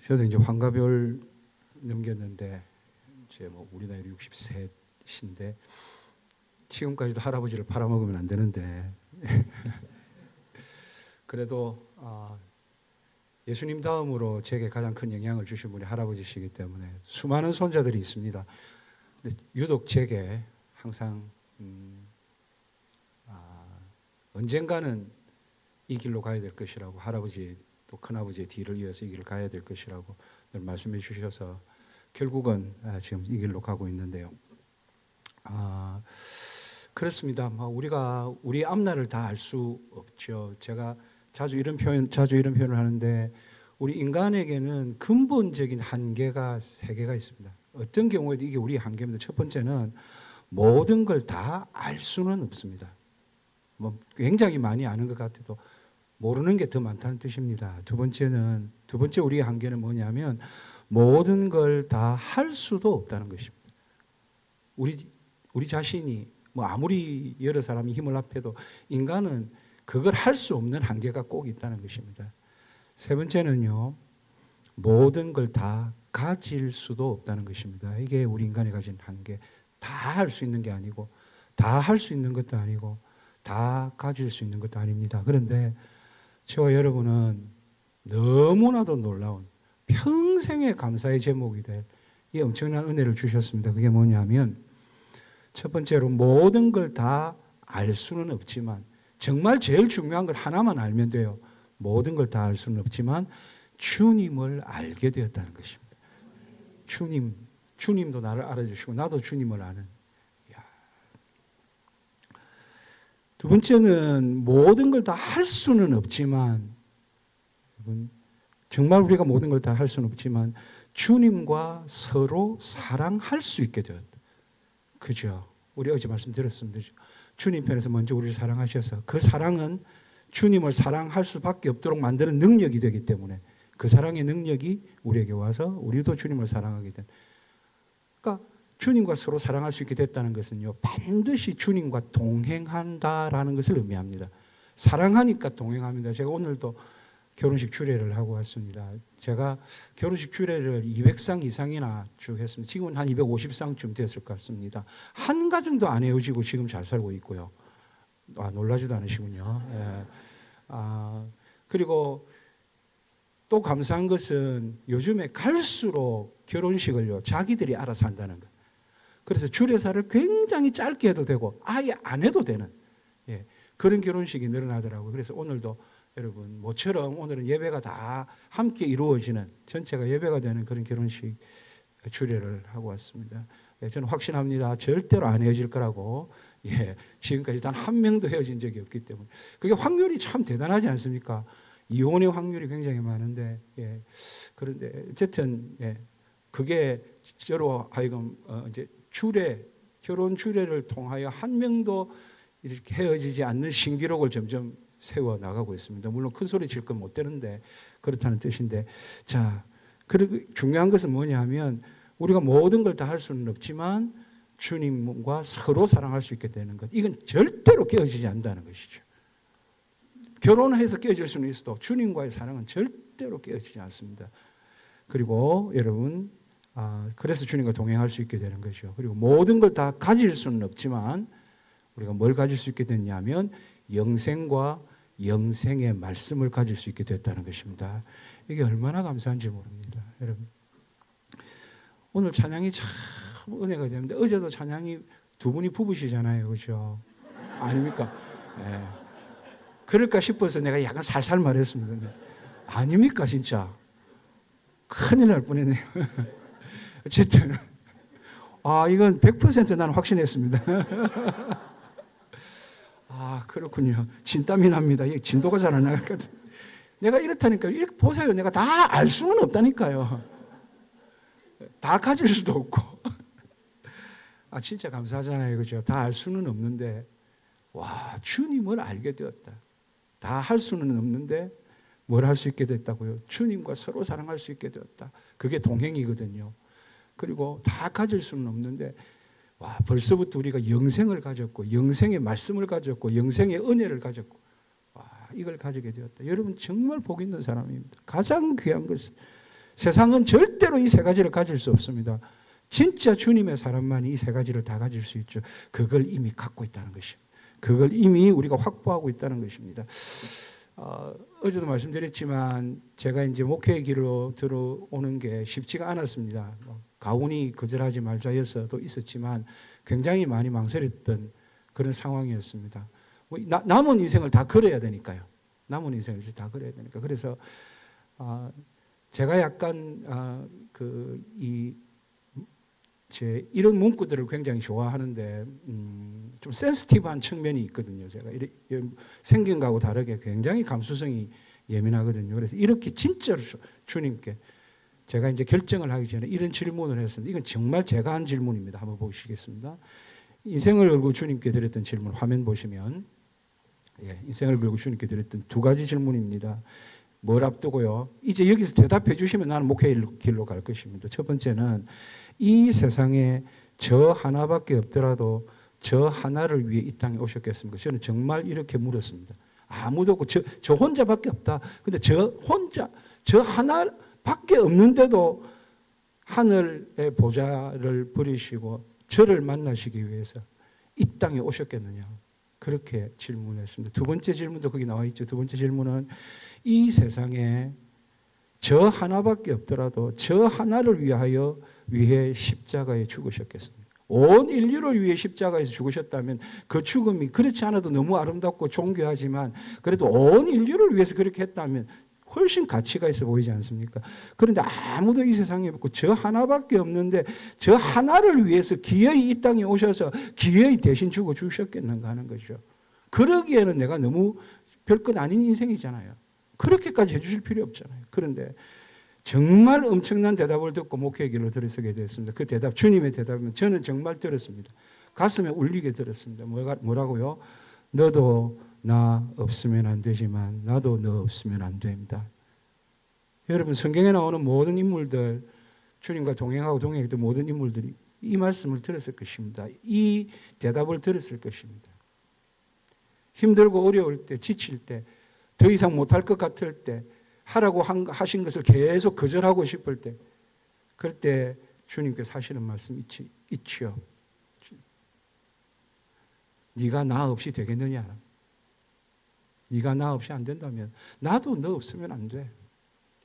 저도 이제 환갑을 넘겼는데 이제 뭐 우리 나이로 63인데 지금까지도 할아버지를 팔아먹으면 안 되는데 그래도 예수님 다음으로 제게 가장 큰 영향을 주신 분이 할아버지시기 때문에 수많은 손자들이 있습니다. 근데 유독 제게 항상 언젠가는 이 길로 가야 될 것이라고, 할아버지 또 큰아버지의 뒤를 이어서 이 길을 가야 될 것이라고 늘 말씀해 주셔서 결국은 지금 이 길로 가고 있는데요. 그렇습니다. 우리가 우리 앞날을 다 알 수 없죠. 제가 자주 이런 표현을 하는데 우리 인간에게는 근본적인 한계가 세 개가 있습니다. 어떤 경우에도 이게 우리의 한계입니다. 첫 번째는 모든 걸 다 알 수는 없습니다. 뭐 굉장히 많이 아는 것 같아도 모르는 게 더 많다는 뜻입니다. 두 번째 우리의 한계는 뭐냐면 모든 걸 다 할 수도 없다는 것입니다. 우리 자신이 뭐 아무리 여러 사람이 힘을 합해도 인간은 그걸 할 수 없는 한계가 꼭 있다는 것입니다. 세 번째는요, 모든 걸 다 가질 수도 없다는 것입니다. 이게 우리 인간이 가진 한계. 다 할 수 있는 게 아니고, 다 할 수 있는 것도 아니고, 다 가질 수 있는 것도 아닙니다. 그런데 저와 여러분은 너무나도 놀라운 평생의 감사의 제목이 될 이 엄청난 은혜를 주셨습니다. 그게 뭐냐면 첫 번째로 모든 걸 다 알 수는 없지만, 정말 제일 중요한 것 하나만 알면 돼요. 모든 걸 다 알 수는 없지만 주님을 알게 되었다는 것입니다. 주님도 나를 알아주시고 나도 주님을 아는. 두 번째는 모든 걸 다 할 수는 없지만, 정말 우리가 모든 걸 다 할 수는 없지만 주님과 서로 사랑할 수 있게 되었다. 그죠? 우리 어제 말씀드렸습니다. 주님 편에서 먼저 우리를 사랑하셔서 그 사랑은 주님을 사랑할 수밖에 없도록 만드는 능력이 되기 때문에 그 사랑의 능력이 우리에게 와서 우리도 주님을 사랑하게 된. 그러니까 주님과 서로 사랑할 수 있게 됐다는 것은요, 반드시 주님과 동행한다라는 것을 의미합니다. 사랑하니까 동행합니다. 제가 오늘도 결혼식 주례를 하고 왔습니다. 제가 결혼식 주례를 200상 이상이나 쭉 했습니다. 지금은 한 250상쯤 됐을 것 같습니다. 한 가정도 안 헤어지고 지금 잘 살고 있고요. 놀라지도 않으시군요. 예. 그리고 또 감사한 것은 요즘에 갈수록 결혼식을요, 자기들이 알아서 한다는 것. 그래서 주례사를 굉장히 짧게 해도 되고 아예 안 해도 되는, 그런 결혼식이 늘어나더라고요. 그래서 오늘도 여러분 모처럼 오늘은 예배가 다 함께 이루어지는, 전체가 예배가 되는 그런 결혼식 주례를 하고 왔습니다. 저는 확신합니다. 절대로 안 헤어질 거라고. 지금까지 단 한 명도 헤어진 적이 없기 때문에. 그게 확률이 참 대단하지 않습니까? 이혼의 확률이 굉장히 많은데, 그런데 어쨌든 그게 저로 하여금 이제 결혼 주례를 통하여 한 명도 이렇게 헤어지지 않는 신기록을 점점 세워 나가고 있습니다. 물론 큰 소리 칠 건 못 되는데 그렇다는 뜻인데, 자, 그리고 중요한 것은 뭐냐면 우리가 모든 걸 다 할 수는 없지만 주님과 서로 사랑할 수 있게 되는 것. 이건 절대로 깨어지지 않는다는 것이죠. 결혼해서 깨어질 수는 있어도 주님과의 사랑은 절대로 깨어지지 않습니다. 그리고 여러분, 그래서 주님과 동행할 수 있게 되는 것이죠. 그리고 모든 걸 다 가질 수는 없지만 우리가 뭘 가질 수 있게 됐냐면 영생과 영생의 말씀을 가질 수 있게 됐다는 것입니다. 이게 얼마나 감사한지 모릅니다. 여러분, 오늘 찬양이 참 은혜가 되는데 어제도 찬양이 두 분이 부부시잖아요. 그렇죠? 아닙니까? 그럴까 싶어서 내가 약간 살살 말했습니다. 아닙니까 진짜? 큰일 날 뻔했네요. 어쨌든 이건 100% 나는 확신했습니다. 그렇군요. 진땀이 납니다. 진도가 잘 안 나거든. 내가 이렇다니까요. 이렇게 보세요. 내가 다 알 수는 없다니까요. 다 가질 수도 없고. 진짜 감사하잖아요. 그죠? 다 알 수는 없는데, 주님을 알게 되었다. 다 할 수는 없는데, 뭘 할 수 있게 됐다고요? 주님과 서로 사랑할 수 있게 되었다. 그게 동행이거든요. 그리고 다 가질 수는 없는데, 벌써부터 우리가 영생을 가졌고 영생의 말씀을 가졌고 영생의 은혜를 가졌고 이걸 가지게 되었다. 여러분 정말 복 있는 사람입니다. 가장 귀한 것은 세상은 절대로 이 세 가지를 가질 수 없습니다. 진짜 주님의 사람만이 이 세 가지를 다 가질 수 있죠. 그걸 이미 갖고 있다는 것입니다. 그걸 이미 우리가 확보하고 있다는 것입니다. 어제도 말씀드렸지만 제가 이제 목회의 길로 들어오는 게 쉽지가 않았습니다. 가훈이 거절하지 말자여서도 있었지만 굉장히 많이 망설였던 그런 상황이었습니다. 남은 인생을 다 걸어야 되니까요. 남은 인생을 다 걸어야 되니까. 그래서 제가 약간 이런 문구들을 굉장히 좋아하는데 좀 센시티브한 측면이 있거든요. 제가 생긴 거하고 다르게 굉장히 감수성이 예민하거든요. 그래서 이렇게 진짜로 주님께 제가 이제 결정을 하기 전에 이런 질문을 했습니다. 이건 정말 제가 한 질문입니다. 한번 보시겠습니다. 인생을 걸고 주님께 드렸던 질문 화면 보시면 인생을 걸고 주님께 드렸던 두 가지 질문입니다. 뭘 앞두고요? 이제 여기서 대답해 주시면 나는 목회의 길로 갈 것입니다. 첫 번째는 이 세상에 저 하나밖에 없더라도 저 하나를 위해 이 땅에 오셨겠습니까? 저는 정말 이렇게 물었습니다. 아무도 없고 저 혼자밖에 없다. 근데 저 하나밖에 없는데도 하늘의 보좌를 버리시고 저를 만나시기 위해서 이 땅에 오셨겠느냐? 그렇게 질문했습니다. 두 번째 질문도 거기 나와 있죠. 두 번째 질문은 이 세상에 저 하나밖에 없더라도 저 하나를 위해 십자가에 죽으셨겠습니까? 온 인류를 위해 십자가에서 죽으셨다면 그 죽음이 그렇지 않아도 너무 아름답고 존귀하지만 그래도 온 인류를 위해서 그렇게 했다면 훨씬 가치가 있어 보이지 않습니까? 그런데 아무도 이 세상에 없고 저 하나밖에 없는데 저 하나를 위해서 기어이 이 땅에 오셔서 기어이 대신 죽어 주셨겠는가 하는 거죠. 그러기에는 내가 너무 별것 아닌 인생이잖아요. 그렇게까지 해주실 필요 없잖아요. 그런데 정말 엄청난 대답을 듣고 목회의 길로 들어서게 됐습니다. 그 대답, 주님의 대답은 저는 정말 들었습니다. 가슴에 울리게 들었습니다. 뭐라고요? 너도 나 없으면 안 되지만 나도 너 없으면 안 됩니다. 여러분 성경에 나오는 모든 인물들, 주님과 동행하고 동행했던 모든 인물들이 이 말씀을 들었을 것입니다. 이 대답을 들었을 것입니다. 힘들고 어려울 때, 지칠 때, 더 이상 못할 것 같을 때, 하라고 하신 것을 계속 거절하고 싶을 때, 그럴 때 주님께서 하시는 말씀 있지요. 네가 나 없이 되겠느냐? 네가 나 없이 안 된다면 나도 너 없으면 안 돼.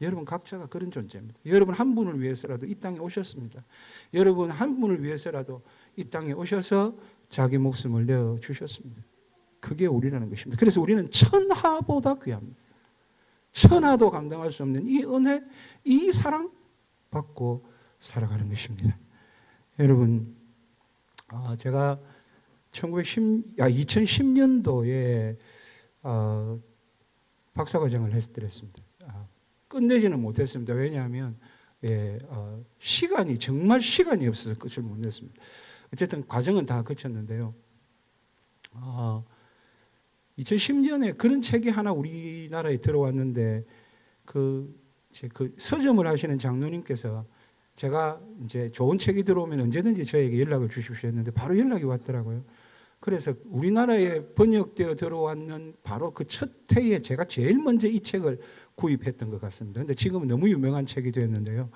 여러분 각자가 그런 존재입니다. 여러분 한 분을 위해서라도 이 땅에 오셨습니다. 여러분 한 분을 위해서라도 이 땅에 오셔서 자기 목숨을 내어주셨습니다. 그게 우리라는 것입니다. 그래서 우리는 천하보다 귀합니다. 천하도 감당할 수 없는 이 은혜, 이 사랑 받고 살아가는 것입니다. 여러분, 제가 2010년도에 박사과정을 했습니다. 끝내지는 못했습니다. 왜냐하면 정말 시간이 없어서 끝을 못 냈습니다. 어쨌든 과정은 다 거쳤는데요. 2010년에 그런 책이 하나 우리나라에 들어왔는데 그 서점을 하시는 장로님께서 제가 이제 좋은 책이 들어오면 언제든지 저에게 연락을 주십시오 했는데 바로 연락이 왔더라고요. 그래서 우리나라에 번역되어 들어왔는 바로 그 첫 해에 제가 제일 먼저 이 책을 구입했던 것 같습니다. 그런데 지금은 너무 유명한 책이 되었는데요.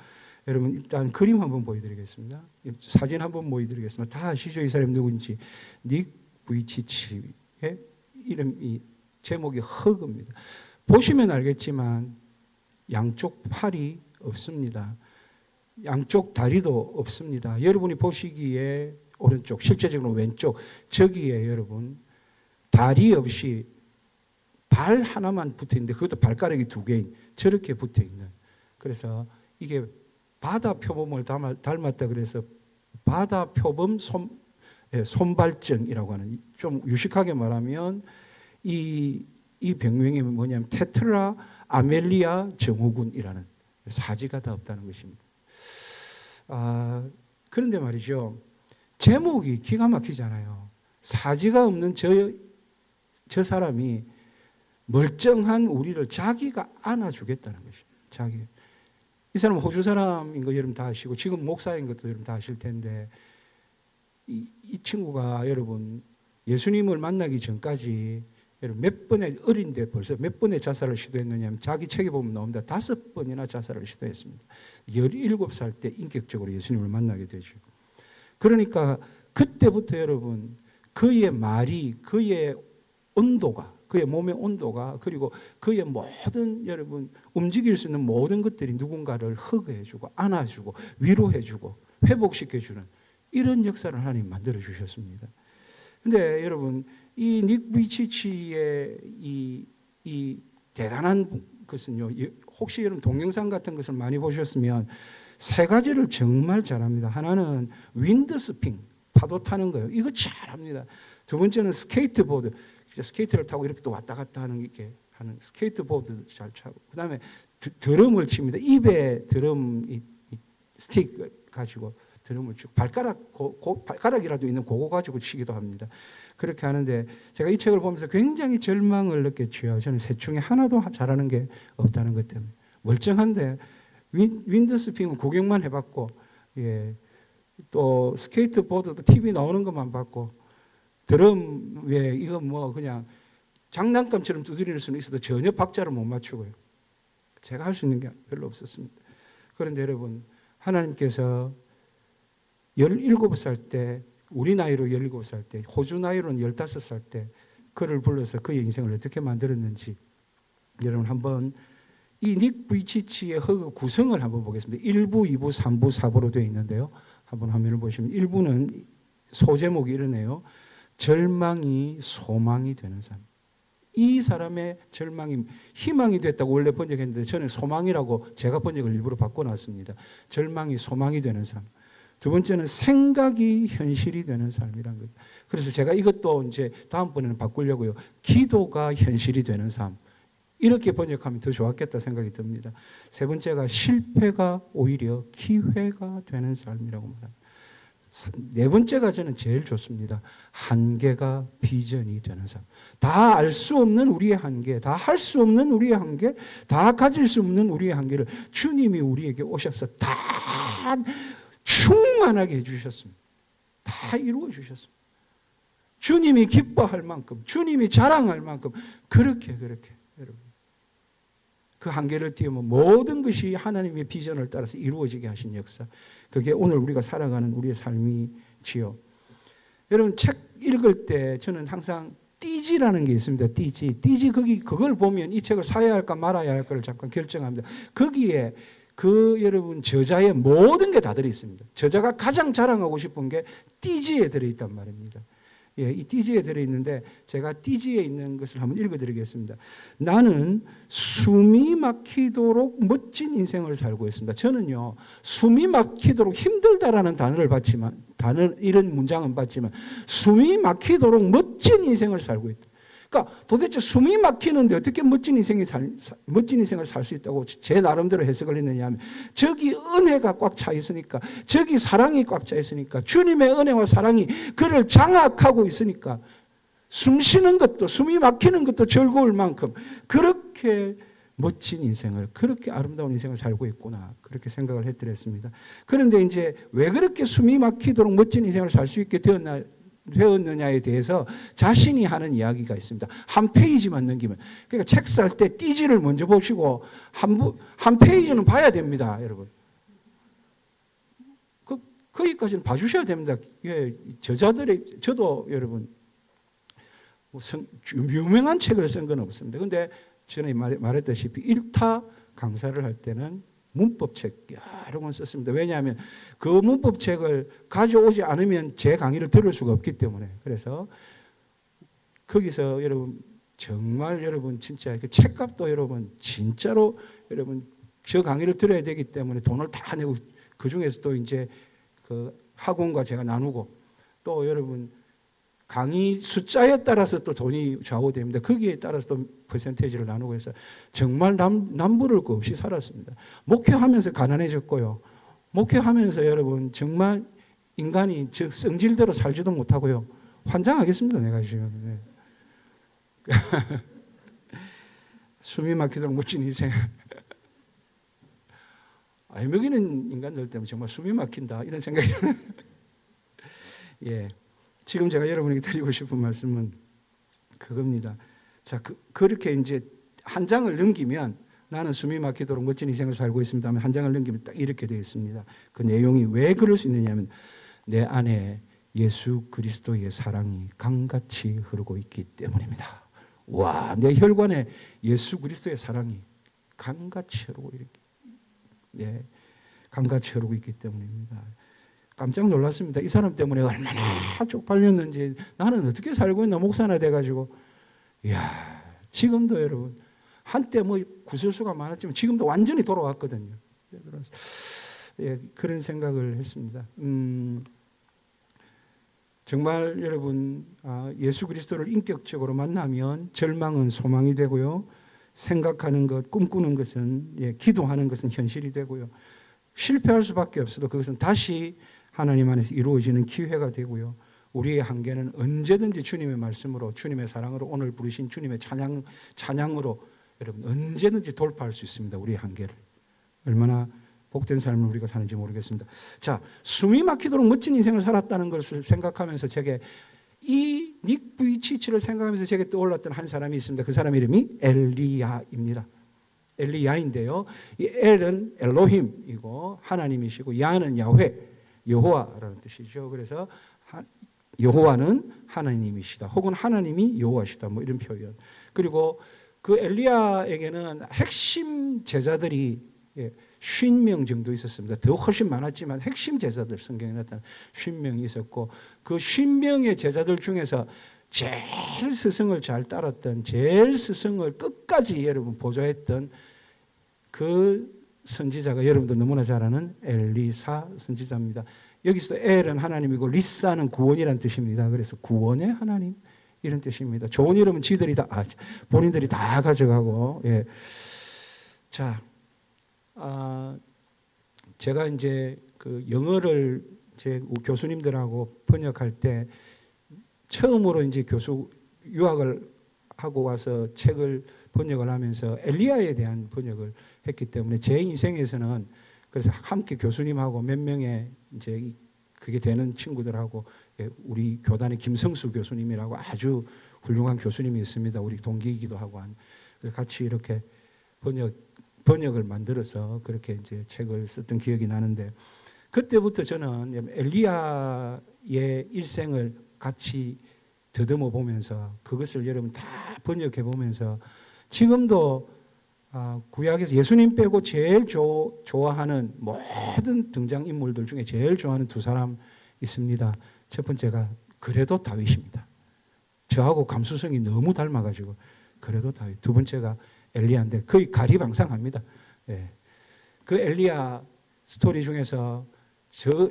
여러분 일단 그림 한번 보여드리겠습니다. 사진 한번 보여드리겠습니다. 다 아시죠? 이 사람이 누군지. 닉 부이치치의 이름이 제목이 허그입니다. 보시면 알겠지만 양쪽 팔이 없습니다. 양쪽 다리도 없습니다. 여러분이 보시기에 오른쪽, 실제적으로 왼쪽 저기에 여러분 다리 없이 발 하나만 붙어 있는데 그것도 발가락이 2개인 저렇게 붙어 있는. 그래서 이게 바다 표범을 닮았다 그래서 바다 표범 손발증이라고 하는, 좀 유식하게 말하면 이 병명이 뭐냐면 테트라 아멜리아 증후군이라는 사지가 다 없다는 것입니다. 그런데 말이죠. 제목이 기가 막히잖아요. 사지가 없는 저 사람이 멀쩡한 우리를 자기가 안아주겠다는 것입니다. 이 사람은 호주 사람인 거 여러분 다 아시고 지금 목사인 것도 여러분 다 아실 텐데 이 친구가 여러분 예수님을 만나기 전까지 여러분 몇 번의 어린데 벌써 몇 번의 자살을 시도했느냐 하면 자기 책에 보면 나옵니다. 5번이나 자살을 시도했습니다. 17살 때 인격적으로 예수님을 만나게 되죠. 그러니까 그때부터 여러분 그의 말이, 그의 온도가, 그의 몸의 온도가, 그리고 그의 모든 여러분 움직일 수 있는 모든 것들이 누군가를 허그해주고 안아주고 위로해주고 회복시켜주는 이런 역사를 하나님 만들어 주셨습니다. 근데 여러분 이 닉 부이치치의 이 대단한 것은요, 혹시 여러분 동영상 같은 것을 많이 보셨으면 세 가지를 정말 잘합니다. 하나는 윈드스핑, 파도 타는 거예요. 이거 잘합니다. 두 번째는 스케이트보드, 스케이트를 타고 이렇게 또 왔다 갔다 하는 이렇게 하는 스케이트보드 잘 차고, 그다음에 드럼을 칩니다. 입에 드럼 이 스틱 가지고 드럼을 치고 발가락이라도 있는 그거 가지고 치기도 합니다. 그렇게 하는데 제가 이 책을 보면서 굉장히 절망을 느꼈죠. 저는 셋 중에 하나도 잘하는 게 없다는 것 때문에 멀쩡한데 윈드스핑은 구경만 해봤고, 예, 또 스케이트보드도 TV 나오는 것만 봤고, 드럼 왜 이거 뭐 그냥 장난감처럼 두드릴 수는 있어도 전혀 박자를 못 맞추고요. 제가 할 수 있는 게 별로 없었습니다. 그런데 여러분 하나님께서 17살 때, 우리 나이로 17살 때, 호주 나이로는 15살 때 그를 불러서 그의 인생을 어떻게 만들었는지 여러분 한번 이 닉 부이치치의 허그 구성을 한번 보겠습니다. 1부, 2부, 3부, 4부로 되어 있는데요. 한번 화면을 보시면 1부는 소제목이 이러네요. 절망이 소망이 되는 삶. 이 사람의 절망이 희망이 됐다고 원래 번역했는데 저는 소망이라고 제가 번역을 일부러 바꿔놨습니다. 절망이 소망이 되는 삶. 두 번째는 생각이 현실이 되는 삶이란 거예요. 그래서 제가 이것도 이제 다음번에는 바꾸려고요. 기도가 현실이 되는 삶. 이렇게 번역하면 더 좋았겠다 생각이 듭니다. 세 번째가 실패가 오히려 기회가 되는 삶이라고 말합니다. 네 번째가 저는 제일 좋습니다. 한계가 비전이 되는 삶. 다 알 수 없는 우리의 한계, 다 할 수 없는 우리의 한계, 다 가질 수 없는 우리의 한계를 주님이 우리에게 오셔서 다 충만하게 해주셨습니다. 다 이루어 주셨습니다. 주님이 기뻐할 만큼, 주님이 자랑할 만큼 그렇게 여러분 그 한계를 뛰어넘어 모든 것이 하나님의 비전을 따라서 이루어지게 하신 역사, 그게 오늘 우리가 살아가는 우리의 삶이지요. 여러분 책 읽을 때 저는 항상 띠지라는 게 있습니다. 띠지 그걸 보면 이 책을 사야 할까 말아야 할까를 잠깐 결정합니다. 거기에 그 여러분 저자의 모든 게 다 들어 있습니다. 저자가 가장 자랑하고 싶은 게 띠지에 들어 있단 말입니다. 예, 이 띠지에 들어 있는데 제가 띠지에 있는 것을 한번 읽어드리겠습니다. 나는 숨이 막히도록 멋진 인생을 살고 있습니다. 저는요 숨이 막히도록 힘들다라는 단어를 봤지만 이런 문장은 봤지만 숨이 막히도록 멋진 인생을 살고 있다. 그러니까 도대체 숨이 막히는데 어떻게 멋진 인생을 살 수 있다고 제 나름대로 해석을 했느냐 하면 저기 은혜가 꽉 차 있으니까, 저기 사랑이 꽉 차 있으니까, 주님의 은혜와 사랑이 그를 장악하고 있으니까 숨 쉬는 것도, 숨이 막히는 것도 즐거울 만큼 그렇게 멋진 인생을, 그렇게 아름다운 인생을 살고 있구나, 그렇게 생각을 해드렸습니다. 그런데 이제 왜 그렇게 숨이 막히도록 멋진 인생을 살 수 있게 되었느냐에 대해서 자신이 하는 이야기가 있습니다. 한 페이지만 넘기면, 그러니까 책 살 때 띠지를 먼저 보시고 한 페이지는 봐야 됩니다, 여러분. 거기까지는 봐주셔야 됩니다. 예, 저자들의, 저도 여러분 유명한 책을 쓴 건 없습니다. 그런데 전에 말했다시피 일타 강사를 할 때는 문법책 여러 권 썼습니다. 왜냐하면 그 문법책을 가져오지 않으면 제 강의를 들을 수가 없기 때문에. 그래서 거기서 여러분 정말 여러분 진짜 그 책값도 여러분 진짜로 여러분 저 강의를 들어야 되기 때문에 돈을 다 내고, 그 중에서 또 이제 그 학원과 제가 나누고, 또 여러분 강의 숫자에 따라서 또 돈이 좌우됩니다. 거기에 따라서 또 퍼센테이지를 나누고 해서 정말 남부를 거 없이 살았습니다. 목회하면서 가난해졌고요. 목회하면서 여러분 정말 인간이 즉 성질대로 살지도 못하고요. 환장하겠습니다, 내가 지금. 네. 숨이 막히도록 멋진 인생. 애먹이는 인간들 때문에 정말 숨이 막힌다 이런 생각이 들어요. 예. 지금 제가 여러분에게 드리고 싶은 말씀은 그겁니다. 자, 그렇게 이제 한 장을 넘기면 나는 숨이 막히도록 멋진 인생을 살고 있습니다 하면 한 장을 넘기면 딱 이렇게 되어 있습니다. 그 내용이 왜 그럴 수 있느냐면 내 안에 예수 그리스도의 사랑이 강같이 흐르고 있기 때문입니다. 와, 내 혈관에 예수 그리스도의 사랑이 강같이 흐르고 이렇게, 강같이 흐르고 있기 때문입니다. 깜짝 놀랐습니다. 이 사람 때문에 얼마나 쪽팔렸는지, 나는 어떻게 살고 있나, 목사나 돼가지고. 이야, 지금도 여러분, 한때 뭐 구설수가 많았지만 지금도 완전히 돌아왔거든요. 그래서 그런 생각을 했습니다. 정말 여러분, 예수 그리스도를 인격적으로 만나면 절망은 소망이 되고요. 생각하는 것, 꿈꾸는 것은, 기도하는 것은 현실이 되고요. 실패할 수밖에 없어도 그것은 다시 하나님 안에서 이루어지는 기회가 되고요. 우리의 한계는 언제든지 주님의 말씀으로, 주님의 사랑으로, 오늘 부르신 주님의 찬양으로 여러분 언제든지 돌파할 수 있습니다. 우리의 한계를. 얼마나 복된 삶을 우리가 사는지 모르겠습니다. 자, 숨이 막히도록 멋진 인생을 살았다는 것을 생각하면서 제게 이 닉 부이치치를 생각하면서 제게 떠올랐던 한 사람이 있습니다. 그 사람 이름이 엘리야입니다. 엘리야인데요. 이 엘은 엘로힘이고 하나님이시고 야는 야훼, 여호와라는 뜻이죠. 그래서 여호와는 하나님이시다. 혹은 하나님이 여호와시다. 뭐 이런 표현. 그리고 그 엘리야에게는 핵심 제자들이 50명 정도 있었습니다. 더 훨씬 많았지만 핵심 제자들, 성경에 나타난 50명이 있었고, 그 50명의 제자들 중에서 제일 스승을 잘 따랐던, 제일 스승을 끝까지 여러분 보좌했던 그 선지자가 여러분도 너무나 잘 아는 엘리사 선지자입니다. 여기서도 엘은 하나님이고 리사는 구원이라는 뜻입니다. 그래서 구원의 하나님 이런 뜻입니다. 좋은 이름은 본인들이 다 가져가고. 자, 제가 이제 그 영어를 제 교수님들하고 번역할 때 처음으로 이제 유학을 하고 와서 책을 번역을 하면서 엘리야에 대한 번역을 했기 때문에 제 인생에서는, 그래서 함께 교수님하고 몇 명의 이제 그게 되는 친구들하고, 우리 교단의 김성수 교수님이라고 아주 훌륭한 교수님이 있습니다. 우리 동기이기도 하고 그래서 같이 이렇게 번역을 만들어서 그렇게 이제 책을 썼던 기억이 나는데, 그때부터 저는 엘리야의 일생을 같이 더듬어 보면서 그것을 여러분 다 번역해 보면서 지금도 구약에서 예수님 빼고 제일 좋아하는 모든 등장인물들 중에 제일 좋아하는 두 사람 있습니다. 첫 번째가 그래도 다윗입니다. 저하고 감수성이 너무 닮아가지고 그래도 다윗. 두 번째가 엘리야인데 거의 가리방상합니다. 그 엘리야 스토리 중에서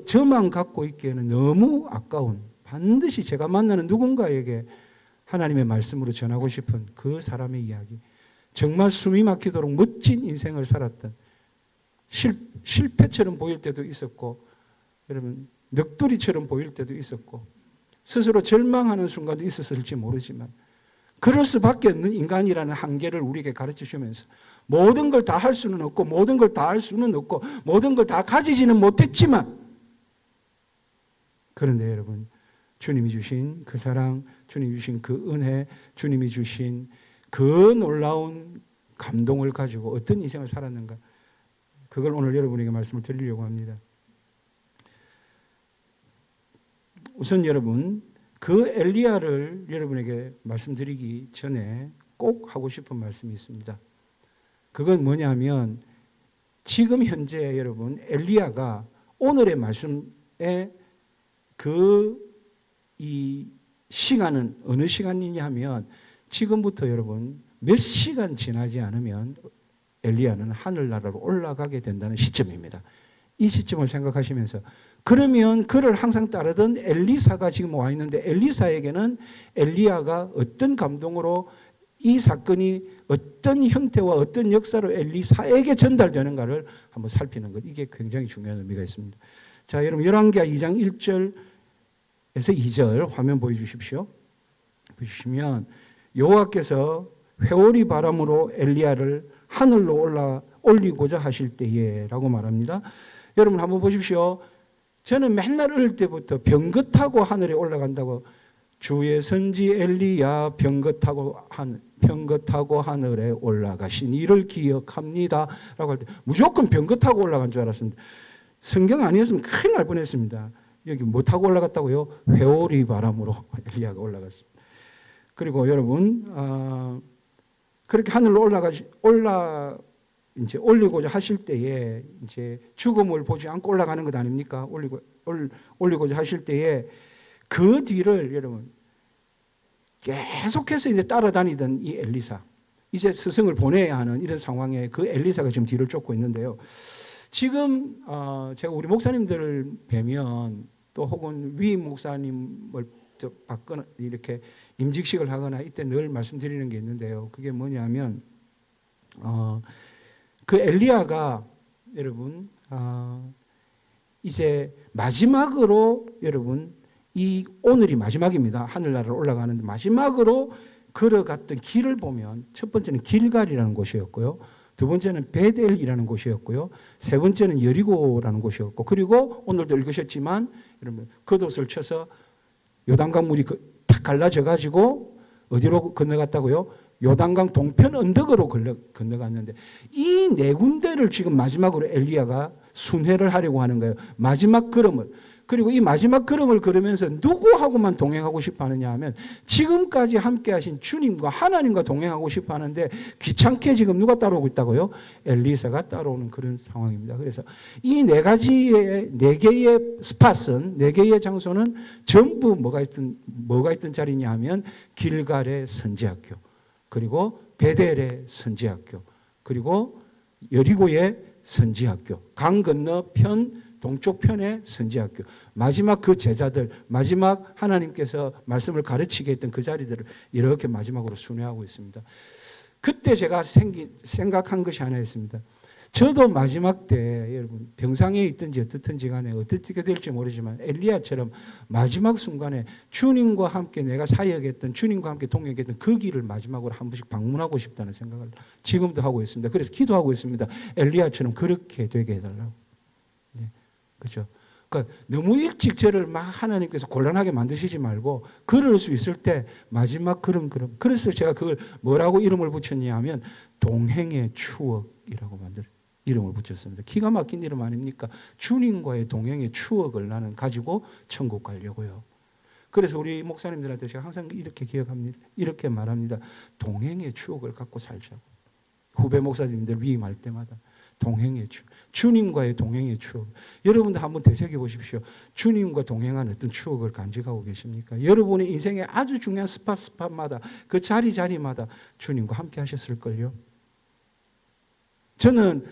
저만 갖고 있기에는 너무 아까운, 반드시 제가 만나는 누군가에게 하나님의 말씀으로 전하고 싶은 그 사람의 이야기. 정말 숨이 막히도록 멋진 인생을 살았던, 실패처럼 보일 때도 있었고, 여러분 넋두리처럼 보일 때도 있었고, 스스로 절망하는 순간도 있었을지 모르지만 그럴 수밖에 없는 인간이라는 한계를 우리에게 가르쳐 주면서 모든 걸 다 할 수는 없고, 모든 걸 다 할 수는 없고, 모든 걸 다 가지지는 못했지만, 그런데 여러분 주님이 주신 그 사랑, 주님이 주신 그 은혜, 주님이 주신 그 놀라운 감동을 가지고 어떤 인생을 살았는가, 그걸 오늘 여러분에게 말씀을 드리려고 합니다. 우선 여러분, 그 엘리야를 여러분에게 말씀드리기 전에 꼭 하고 싶은 말씀이 있습니다. 그건 뭐냐면, 지금 현재 여러분 엘리야가 오늘의 말씀에 이 시간은 어느 시간이냐 하면, 지금부터 여러분 몇 시간 지나지 않으면 엘리야는 하늘나라로 올라가게 된다는 시점입니다. 이 시점을 생각하시면서, 그러면 그를 항상 따르던 엘리사가 지금 와 있는데, 엘리사에게는 엘리야가 어떤 감동으로 이 사건이 어떤 형태와 어떤 역사로 엘리사에게 전달되는가를 한번 살피는 것, 이게 굉장히 중요한 의미가 있습니다. 자, 여러분 열왕기하 2장 1절에서 2절 화면 보여주십시오. 보시면 여호와께서 회오리 바람으로 엘리야를 하늘로 올리고자 하실 때에 라고 말합니다. 여러분 한번 보십시오. 저는 맨날 어릴 때부터 병거 타고 하늘에 올라간다고 주의 선지 엘리야 병거 타고 하늘에 올라가신 이를 기억합니다 라고 할 때 무조건 병거 타고 올라간 줄 알았습니다. 성경 아니었으면 큰일 날 뻔했습니다. 여기 뭐 타고 올라갔다고요? 회오리 바람으로 엘리야가 올라갔습니다. 그리고 여러분 그렇게 하늘로 이제 올리고자 하실 때에 이제 죽음을 보지 않고 올라가는 것 아닙니까? 올리고자 하실 때에 그 뒤를 여러분 계속해서 이제 따라다니던 이 엘리사, 이제 스승을 보내야 하는 이런 상황에 그 엘리사가 지금 뒤를 쫓고 있는데요. 지금 제가 우리 목사님들을 뵈면 또 혹은 위 목사님을 받거나 이렇게 임직식을 하거나 이때 늘 말씀드리는 게 있는데요. 그게 뭐냐면 그 엘리야가 여러분 이제 마지막으로 여러분 이 오늘이 마지막입니다. 하늘나라로 올라가는데 마지막으로 걸어갔던 길을 보면 첫 번째는 길갈이라는 곳이었고요. 두 번째는 베델이라는 곳이었고요. 세 번째는 여리고라는 곳이었고, 그리고 오늘도 읽으셨지만 여러분 겉옷을 쳐서 요단강 물이 탁 갈라져 가지고 어디로 건너갔다고요? 요단강 동편 언덕으로 건너갔는데 이 네 군데를 지금 마지막으로 엘리야가 순회를 하려고 하는 거예요. 마지막 걸음을. 그리고 이 마지막 걸음을 걸으면서 누구하고만 동행하고 싶어 하느냐 하면 지금까지 함께 하신 주님과 하나님과 동행하고 싶어 하는데 귀찮게 지금 누가 따라오고 있다고요? 엘리사가 따라오는 그런 상황입니다. 그래서 이 네 개의 스팟은, 네 개의 장소는 전부 뭐가 있던 자리냐 하면 길갈의 선지학교, 그리고 베델의 선지학교, 그리고 여리고의 선지학교, 강 건너편 동쪽 편의 선지학교, 마지막 그 제자들, 마지막 하나님께서 말씀을 가르치게 했던 그 자리들을 이렇게 마지막으로 순회하고 있습니다. 그때 제가 생각한 것이 하나 있습니다. 저도 마지막 때 여러분 병상에 있든지 어떻든지 간에 어떻게 될지 모르지만 엘리야처럼 마지막 순간에 주님과 함께 내가 사역했던, 주님과 함께 동행했던 그 길을 마지막으로 한 번씩 방문하고 싶다는 생각을 지금도 하고 있습니다. 그래서 기도하고 있습니다. 엘리야처럼 그렇게 되게 해달라고. 네. 그렇죠. 그러니까 너무 일찍 저를 막 하나님께서 곤란하게 만드시지 말고 그럴 수 있을 때 마지막 그런 그래서 제가 그걸 뭐라고 이름을 붙였냐 하면 동행의 추억이라고 이름을 붙였습니다. 기가 막힌 이름 아닙니까? 주님과의 동행의 추억을 나는 가지고 천국 가려고요. 그래서 우리 목사님들한테 제가 항상 이렇게 기억합니다. 이렇게 말합니다. 동행의 추억을 갖고 살자고. 후배 목사님들 위임할 때마다 동행의 추억, 주님과의 동행의 추억. 여러분들 한번 되새겨 보십시오. 주님과 동행한 어떤 추억을 간직하고 계십니까? 여러분의 인생의 아주 중요한 스팟마다 그 자리마다 주님과 함께 하셨을걸요. 저는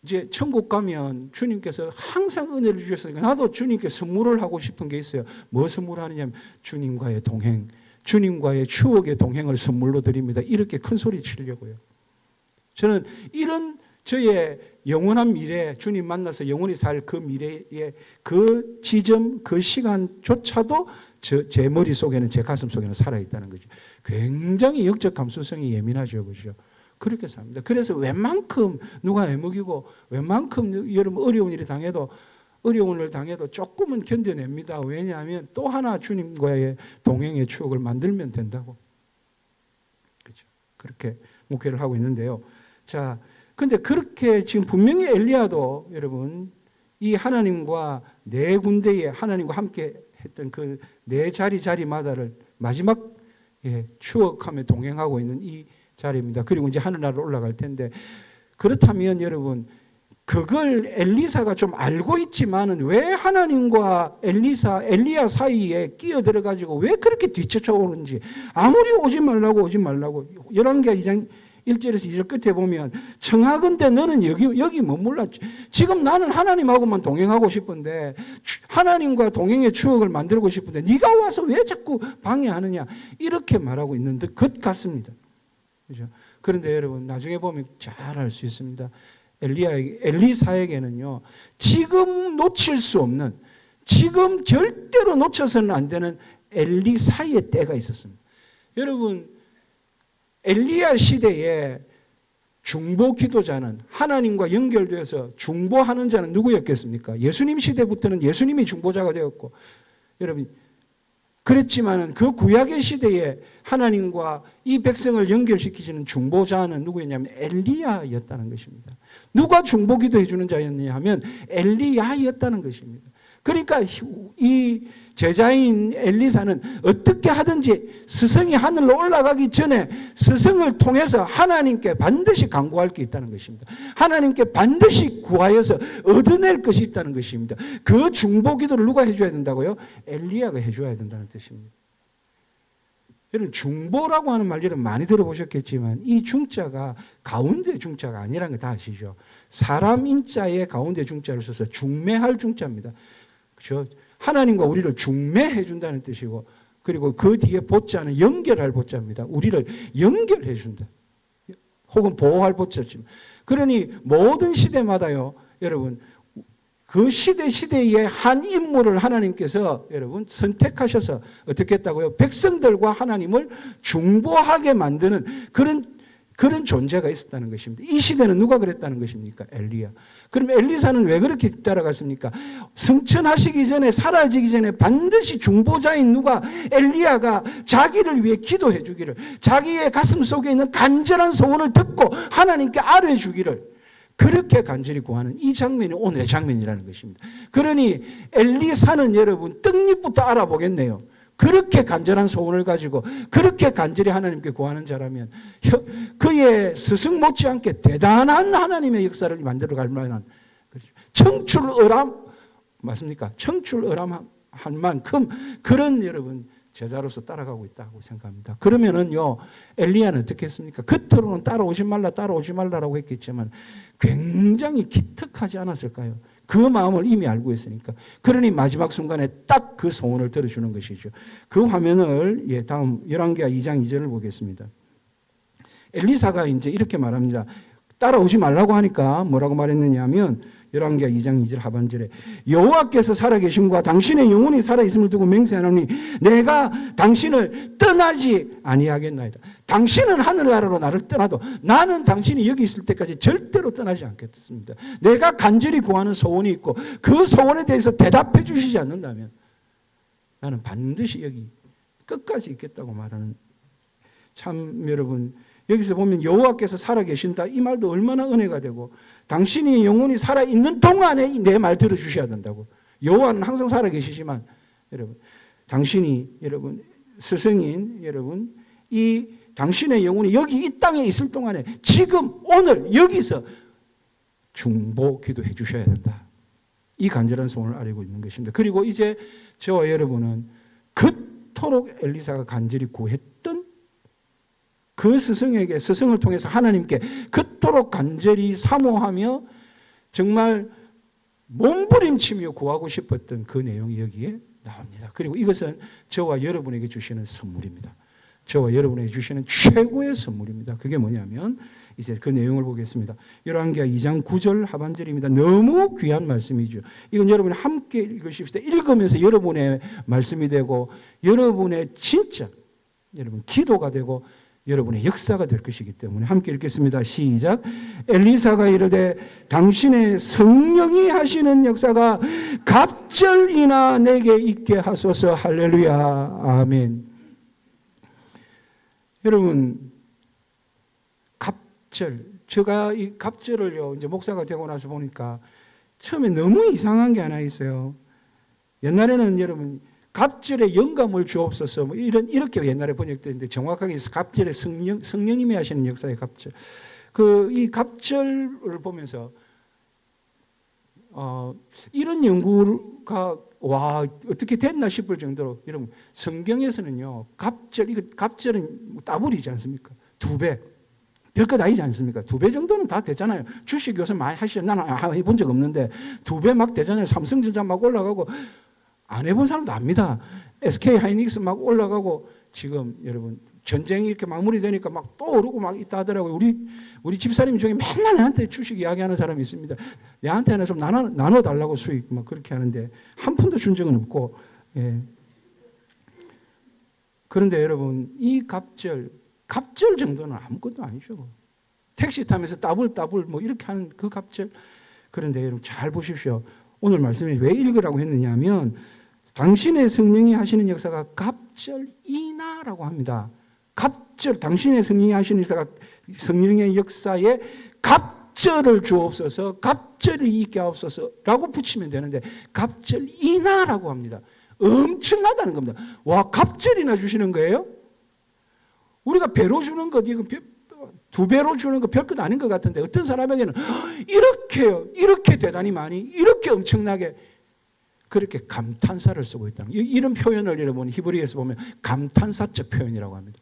이제 천국 가면 주님께서 항상 은혜를 주셨으니까 나도 주님께 선물을 하고 싶은 게 있어요. 뭐 선물하느냐면 주님과의 동행, 주님과의 추억의 동행을 선물로 드립니다. 이렇게 큰 소리 치려고요. 저는 이런 저의 영원한 미래, 주님 만나서 영원히 살 그 미래의 그 지점, 그 시간조차도 제 머릿속에는, 제 가슴 속에는 살아있다는 거죠. 굉장히 영적 감수성이 예민하죠. 그죠? 그렇게 삽니다. 그래서 웬만큼 누가 애먹이고 웬만큼 여러분 어려운 일을 당해도 조금은 견뎌냅니다. 왜냐하면 또 하나 주님과의 동행의 추억을 만들면 된다고. 그렇죠? 그렇게 목회를 하고 있는데요. 자, 근데 그렇게 지금 분명히 엘리야도 여러분 이 하나님과 네 군데에 하나님과 함께 했던 그 네 자리마다를 마지막 추억하며 동행하고 있는 이 자리입니다. 그리고 이제 하늘나라로 올라갈 텐데, 그렇다면 여러분 그걸 엘리사가 좀 알고 있지만은 왜 하나님과 엘리야 사이에 끼어들어 가지고 왜 그렇게 뒤쫓아오는지, 아무리 오지 말라고 열왕기하 2장 1절에서 2절 끝에 보면 청하건대 너는 여기 머물라. 지금 나는 하나님하고만 동행하고 싶은데, 하나님과 동행의 추억을 만들고 싶은데 네가 와서 왜 자꾸 방해하느냐, 이렇게 말하고 있는 것 같습니다. 그렇죠? 그런데 여러분 나중에 보면 잘 알 수 있습니다. 엘리사에게는요, 지금 놓칠 수 없는, 지금 절대로 놓쳐서는 안 되는 엘리사의 때가 있었습니다. 여러분 엘리야 시대에 중보 기도자는, 하나님과 연결되어서 중보하는 자는 누구였겠습니까? 예수님 시대부터는 예수님이 중보자가 되었고, 여러분 그랬지만은 그 구약의 시대에 하나님과 이 백성을 연결시키시는 중보자는 누구였냐면 엘리야였다는 것입니다. 누가 중보기도 해주는 자였냐 하면 엘리야였다는 것입니다. 그러니까 이 제자인 엘리사는 어떻게 하든지 스승이 하늘로 올라가기 전에 스승을 통해서 하나님께 반드시 간구할 게 있다는 것입니다. 하나님께 반드시 구하여서 얻어낼 것이 있다는 것입니다. 그 중보기도를 누가 해줘야 된다고요? 엘리야가 해줘야 된다는 뜻입니다. 여러분, 중보라고 하는 말 여러분 많이 들어보셨겠지만 이 중자가 가운데 중자가 아니라는 거 다 아시죠? 사람 인자의 가운데 중자를 써서 중매할 중자입니다. 그렇죠? 하나님과 우리를 중매해 준다는 뜻이고, 그리고 그 뒤에 보자는 연결할 보자입니다. 우리를 연결해 준다. 혹은 보호할 보자지만. 그러니 모든 시대마다요, 여러분, 그 시대의 한 인물을 하나님께서 여러분 선택하셔서 어떻게 했다고요? 백성들과 하나님을 중보하게 만드는 그런 존재가 있었다는 것입니다. 이 시대는 누가 그랬다는 것입니까? 엘리야. 그럼 엘리사는 왜 그렇게 따라갔습니까? 승천하시기 전에, 사라지기 전에 반드시 중보자인 누가, 엘리야가 자기를 위해 기도해 주기를, 자기의 가슴 속에 있는 간절한 소원을 듣고 하나님께 아뢰 주기를 그렇게 간절히 구하는 이 장면이 오늘의 장면이라는 것입니다. 그러니 엘리사는 여러분 떡잎부터 알아보겠네요. 그렇게 간절한 소원을 가지고 그렇게 간절히 하나님께 구하는 자라면 그의 스승 못지않게 대단한 하나님의 역사를 만들어갈 만한 청출어람 맞습니까? 청출어람한 만큼 그런 여러분 제자로서 따라가고 있다고 생각합니다. 그러면은요, 엘리야는 어떻게 했습니까? 겉으로는 따라오지 말라라고 했겠지만 굉장히 기특하지 않았을까요? 그 마음을 이미 알고 있으니까. 그러니 마지막 순간에 딱 그 소원을 들어주는 것이죠. 그 화면을 다음 열왕기하 2장 2절을 보겠습니다. 엘리사가 이제 이렇게 말합니다. 따라오지 말라고 하니까 뭐라고 말했느냐 하면 열왕기하 2장 2절 하반절에 여호와께서 살아계심과 당신의 영혼이 살아있음을 두고 맹세하노니 내가 당신을 떠나지 아니하겠나이다. 당신은 하늘나라로 나를 떠나도 나는 당신이 여기 있을 때까지 절대로 떠나지 않겠습니다. 내가 간절히 구하는 소원이 있고 그 소원에 대해서 대답해 주시지 않는다면 나는 반드시 여기 끝까지 있겠다고 말하는, 참 여러분 여기서 보면 여호와께서 살아계신다 이 말도 얼마나 은혜가 되고, 당신이 영혼이 살아있는 동안에 내 말 들어주셔야 된다고. 여호와는 항상 살아계시지만 여러분 당신이 여러분 스승인 여러분 이 당신의 영혼이 여기 이 땅에 있을 동안에 지금 오늘 여기서 중보 기도해 주셔야 된다. 이 간절한 소원을 아뢰고 있는 것입니다. 그리고 이제 저와 여러분은 그토록 엘리사가 간절히 구했던 그 스승을 통해서 하나님께 그토록 간절히 사모하며 정말 몸부림치며 구하고 싶었던 그 내용이 여기에 나옵니다. 그리고 이것은 저와 여러분에게 주시는 선물입니다. 저와 여러분에게 주시는 최고의 선물입니다. 그게 뭐냐면 이제 그 내용을 보겠습니다. 열왕기하 2장 9절 하반절입니다. 너무 귀한 말씀이죠. 이건 여러분이 함께 읽으십시다. 읽으면서 여러분의 말씀이 되고 여러분의 진짜 여러분 기도가 되고 여러분의 역사가 될 것이기 때문에 함께 읽겠습니다. 시작. 엘리사가 이르되 당신의 성령이 하시는 역사가 갑절이나 내게 있게 하소서. 할렐루야. 아멘. 여러분 갑절, 제가 이 갑절을요 이제 목사가 되고 나서 보니까 처음에 너무 이상한 게 하나 있어요. 옛날에는 여러분 갑절에 영감을 주옵소서 뭐 이렇게 옛날에 번역되는데 정확하게 갑절에 성령님이 하시는 역사의 갑절. 이 갑절을 보면서 이런 연구가 와 어떻게 됐나 싶을 정도로 여러분 성경에서는요 갑절은 따블이지 않습니까? 2배. 별것 아니지 않습니까? 2배 정도는 다 되잖아요. 주식 요새 많이 하시죠. 나는 해본 적 없는데 2배 막 되잖아요. 삼성전자 막 올라가고 안 해본 사람도 압니다. SK 하이닉스 막 올라가고 지금 여러분 전쟁이 이렇게 마무리되니까 막 또 오르고 막 있다 하더라고요. 우리 집사님 중에 맨날 나한테 주식 이야기하는 사람이 있습니다. 내한테는 좀 나눠달라고 수익 막 그렇게 하는데 한 푼도 준 적은 없고. 예. 그런데 여러분 이 갑절 정도는 아무것도 아니죠. 택시 타면서 따블 뭐 이렇게 하는 그 갑절. 그런데 여러분 잘 보십시오. 오늘 말씀에 왜 읽으라고 했느냐 하면 당신의 성령이 하시는 역사가 갑절이나라고 합니다. 갑절, 당신의 성령이 하시는 역사가 성령의 역사에 갑절을 주옵소서, 갑절이 있게 하옵소서라고 붙이면 되는데 갑절이나라고 합니다. 엄청나다는 겁니다. 와, 갑절이나 주시는 거예요? 우리가 배로 주는 것, 이거 2배로 주는 거 별것 아닌 것 같은데 어떤 사람에게는 이렇게요, 이렇게 대단히 많이, 이렇게 엄청나게 그렇게 감탄사를 쓰고 있다는 거예요. 이런 표현을 여러분 히브리에서 보면 감탄사적 표현이라고 합니다.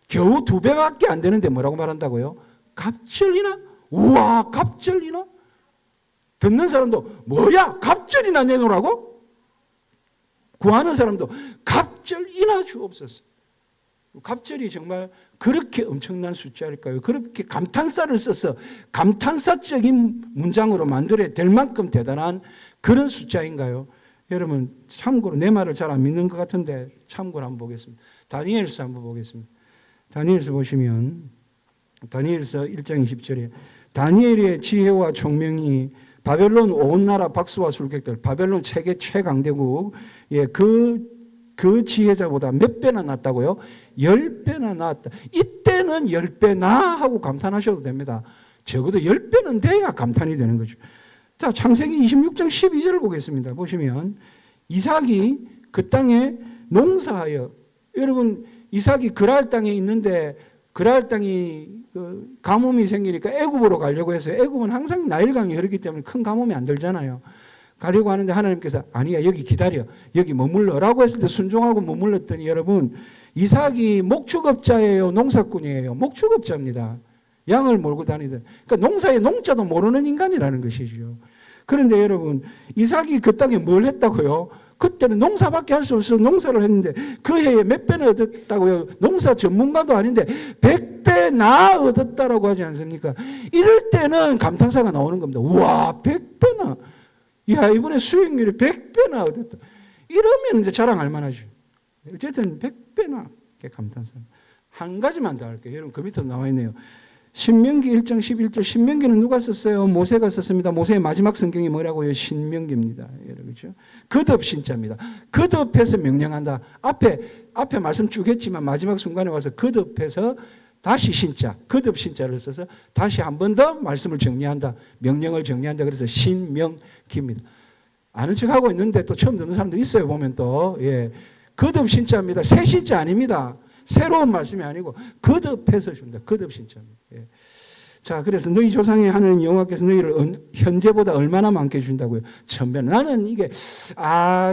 겨우 2배밖에 안 되는데 뭐라고 말한다고요? 갑절이나? 우와, 갑절이나? 듣는 사람도 뭐야, 갑절이나 내놓으라고? 구하는 사람도 갑절이나 주옵소서. 갑절이 정말 그렇게 엄청난 숫자일까요? 그렇게 감탄사를 써서 감탄사적인 문장으로 만들어야 될 만큼 대단한 그런 숫자인가요? 여러분 참고로 내 말을 잘 안 믿는 것 같은데 참고로 한번 보겠습니다. 다니엘서 한번 보겠습니다. 다니엘서 보시면 다니엘서 1장 20절에 다니엘의 지혜와 총명이 바벨론 온 나라 박수와 술객들, 바벨론 세계 최강대국, 예, 그 지혜자보다 몇 배나 낫다고요? 10배나 낫다. 이때는 10배나 하고 감탄하셔도 됩니다. 적어도 10배는 돼야 감탄이 되는 거죠. 자, 창세기 26장 12절을 보겠습니다. 보시면 이삭이 그 땅에 농사하여, 여러분 이삭이 그랄 땅에 있는데 그랄 땅이 가뭄이 생기니까 애굽으로 가려고 해서 애굽은 항상 나일강이 흐르기 때문에 큰 가뭄이 안 들잖아요. 가려고 하는데 하나님께서 아니야, 여기 기다려, 여기 머물러라고 했을 때 순종하고 머물렀더니 여러분 이삭이 목축업자예요, 농사꾼이에요? 목축업자입니다. 양을 몰고 다니던, 그러니까 농사의 농자도 모르는 인간이라는 것이죠. 그런데 여러분 이삭이 그 땅에 뭘 했다고요? 그때는 농사밖에 할 수 없어서 농사를 했는데 그 해에 몇 배나 얻었다고요? 농사 전문가도 아닌데 100배나 얻었다라고 하지 않습니까? 이럴 때는 감탄사가 나오는 겁니다. 우와, 100배나. 야, 이번에 수익률이 100배나 얻었다. 이러면 이제 자랑할 만하죠. 어쨌든 100배나 감탄사. 한 가지만 더 할게요. 여러분 그 밑에 나와 있네요. 신명기 1장 11절. 신명기는 누가 썼어요? 모세가 썼습니다. 모세의 마지막 성경이 뭐라고요? 신명기입니다. 그렇죠? 거듭 신자입니다. 거듭해서 명령한다. 앞에 말씀 쭉 했지만 마지막 순간에 와서 거듭해서 다시 신자, 거듭 신자를 써서 다시 한 번 더 말씀을 정리한다. 명령을 정리한다. 그래서 신명기입니다. 아는 척하고 있는데 또 처음 듣는 사람들 있어요. 보면 또. 예. 거듭 신자입니다. 새 신자 아닙니다. 새로운 말씀이 아니고 거듭해서 준다. 거듭 신자입니다. 예. 자, 그래서 너희 조상의 하나님 여호와께서 너희를 현재보다 얼마나 많게 준다고요? 1000배. 나는 이게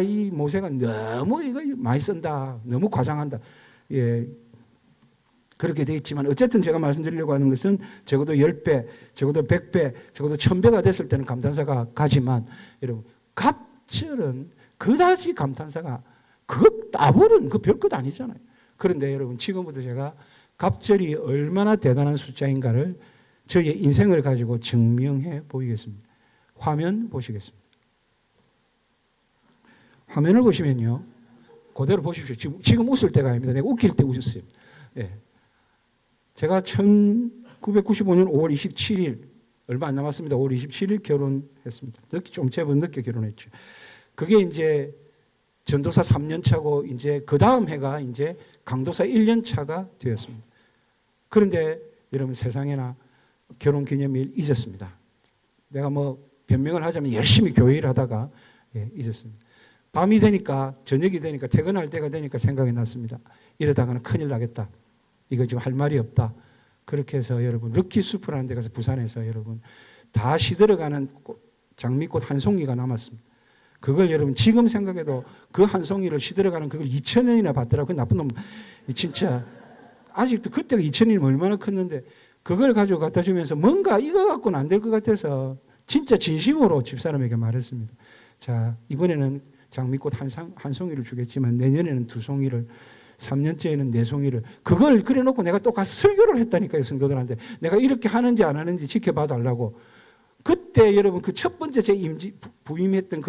이 모세가 너무 이거 많이 쓴다. 너무 과장한다. 예. 그렇게 되어 있지만 어쨌든 제가 말씀드리려고 하는 것은 적어도 10배, 적어도 100배, 적어도 1000배가 됐을 때는 감탄사가 가지만 여러분 갑절은 그다지 감탄사가 그거 따버는 그 별것 아니잖아요. 그런데 여러분 지금부터 제가 갑절이 얼마나 대단한 숫자인가를 저희의 인생을 가지고 증명해 보이겠습니다. 화면 보시겠습니다. 화면을 보시면요. 그대로 보십시오. 지금 웃을 때가 아닙니다. 내가 웃길 때 웃었어요. 예. 제가 1995년 5월 27일 얼마 안 남았습니다. 5월 27일 결혼했습니다. 좀 제법 늦게 결혼했죠. 그게 이제 전도사 3년 차고 이제 그 다음 해가 이제 강도사 1년 차가 되었습니다. 그런데 여러분 세상에나 결혼 기념일 잊었습니다. 내가 뭐 변명을 하자면 열심히 교회 일 하다가 잊었습니다. 밤이 되니까 저녁이 되니까 퇴근할 때가 되니까 생각이 났습니다. 이러다가는 큰일 나겠다. 이거 지금 할 말이 없다. 그렇게 해서 여러분 럭키숲이라는 데 가서 부산에서 여러분 다 시들어가는 장미꽃 한 송이가 남았습니다. 그걸 여러분 지금 생각해도 그 한 송이를 시들어가는 그걸 2,000원이나 받더라고요. 그 나쁜 놈 진짜 아직도 그때가 2,000원이면 얼마나 컸는데 그걸 가지고 갖다 주면서 뭔가 이거 갖고는 안 될 것 같아서 진짜 진심으로 집사람에게 말했습니다. 자, 이번에는 장미꽃 한 송이를 주겠지만 내년에는 2송이를 3년째에는 4송이를 그걸 그려놓고 내가 또 가서 설교를 했다니까요. 성도들한테 내가 이렇게 하는지 안 하는지 지켜봐 달라고. 그때 여러분 그 첫 번째 제 부임했던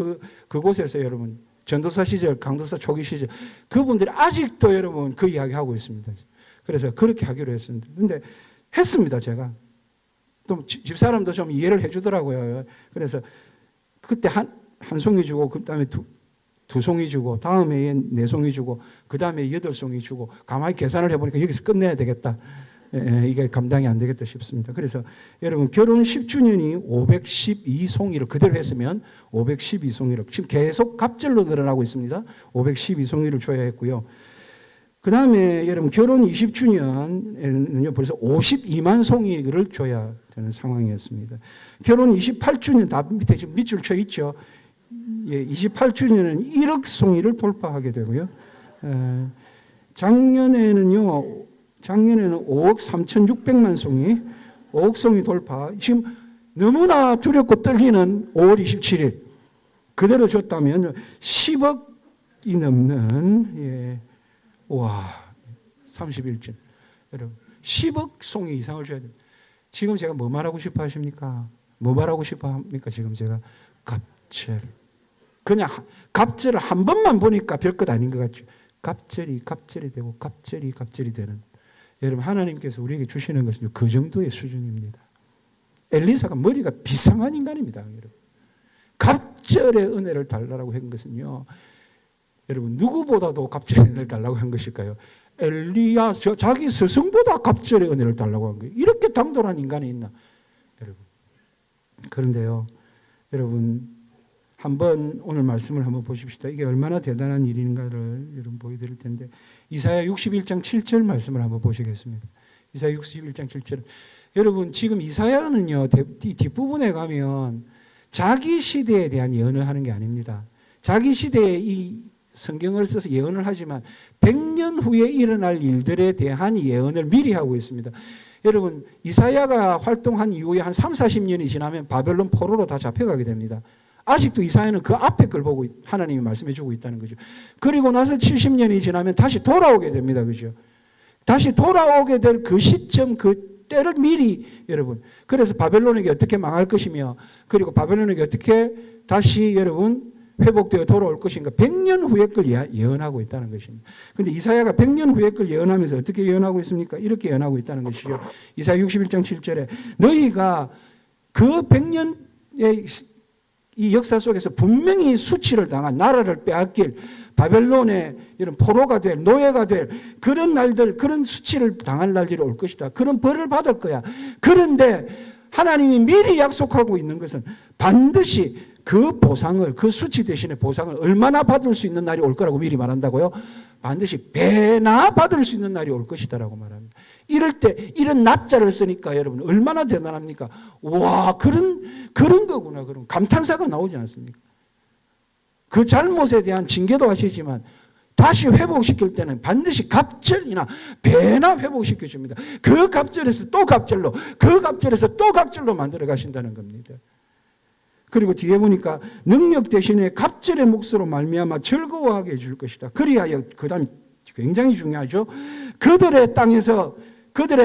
그곳에서 여러분 전도사 시절 강도사 초기 시절 그분들이 아직도 여러분 그 이야기 하고 있습니다. 그래서 그렇게 하기로 했습니다. 근데 했습니다. 제가 또 집사람도 좀 이해를 해주더라고요. 그래서 그때 한 송이 주고 그 다음에 2송이 주고 다음 해에 4송이 주고 그 다음에 8송이 주고 가만히 계산을 해보니까 여기서 끝내야 되겠다. 이게 감당이 안 되겠다 싶습니다. 그래서 여러분 결혼 10주년이 512송이를 그대로 했으면 512송이를 지금 계속 갑절로 늘어나고 있습니다. 512송이를 줘야 했고요. 그 다음에 여러분 결혼 20주년에는요 벌써 52만 송이를 줘야 되는 상황이었습니다. 결혼 28주년 다 밑에 지금 밑줄 쳐 있죠. 28주년은 1억 송이를 돌파하게 되고요. 작년에는 5억 3,600만 송이, 5억 송이 돌파. 지금 너무나 두렵고 떨리는 5월 27일 그대로 줬다면 10억이 넘는 와 31점 여러분 10억 송이 이상을 줘야 됩니다. 지금 제가 뭐 말하고 싶어 하십니까? 뭐 말하고 싶어 합니까? 지금 제가 갑절. 그냥 갑절을 한 번만 보니까 별것 아닌 것 같죠. 갑절이 되고 갑절이 되는. 여러분 하나님께서 우리에게 주시는 것은 그 정도의 수준입니다. 엘리사가 머리가 비상한 인간입니다. 여러분. 갑절의 은혜를 달라고 한 것은요. 여러분 누구보다도 갑절의 은혜를 달라고 한 것일까요? 엘리야 자기 스승보다 갑절의 은혜를 달라고 한 거예요. 이렇게 당돌한 인간이 있나? 여러분. 그런데요. 여러분 한번 오늘 말씀을 한번 보십시다. 이게 얼마나 대단한 일인가를 여러분 보여드릴 텐데 이사야 61장 7절 말씀을 한번 보시겠습니다. 이사야 61장 7절. 여러분 지금 이사야는요 뒷부분에 가면 자기 시대에 대한 예언을 하는 게 아닙니다. 자기 시대에 이 성경을 써서 예언을 하지만 100년 후에 일어날 일들에 대한 예언을 미리 하고 있습니다. 여러분 이사야가 활동한 이후에 한 3, 40년이 지나면 바벨론 포로로 다 잡혀가게 됩니다. 아직도 이사야는 그 앞에 걸 보고 하나님이 말씀해 주고 있다는 거죠. 그리고 나서 70년이 지나면 다시 돌아오게 됩니다. 그죠? 다시 돌아오게 될 그 시점, 그 때를 미리 여러분. 그래서 바벨론에게 어떻게 망할 것이며 그리고 바벨론에게 어떻게 다시 여러분 회복되어 돌아올 것인가 100년 후에 걸 예언하고 있다는 것입니다. 그런데 이사야가 100년 후에 걸 예언하면서 어떻게 예언하고 있습니까? 이렇게 예언하고 있다는 것이죠. 이사야 61장 7절에 너희가 그 100년의 이 역사 속에서 분명히 수치를 당한 나라를 빼앗길 바벨론의 이런 포로가 될 노예가 될 그런 날들 그런 수치를 당할 날들이 올 것이다. 그런 벌을 받을 거야. 그런데 하나님이 미리 약속하고 있는 것은 반드시 그 보상을 그 수치 대신에 보상을 얼마나 받을 수 있는 날이 올 거라고 미리 말한다고요? 반드시 배나 받을 수 있는 날이 올 것이다라고 말합니다. 이럴 때 이런 낮자를 쓰니까 여러분 얼마나 대단합니까? 와 그런 거구나. 그런 감탄사가 나오지 않습니까? 그 잘못에 대한 징계도 하시지만 다시 회복시킬 때는 반드시 갑절이나 배나 회복시켜 줍니다. 그 갑절에서 또 갑절로 그 갑절에서 또 갑절로 만들어 가신다는 겁니다. 그리고 뒤에 보니까 능력 대신에 갑절의 몫으로 말미암아 즐거워하게 해줄 것이다. 그리하여 그 다음 굉장히 중요하죠. 그들의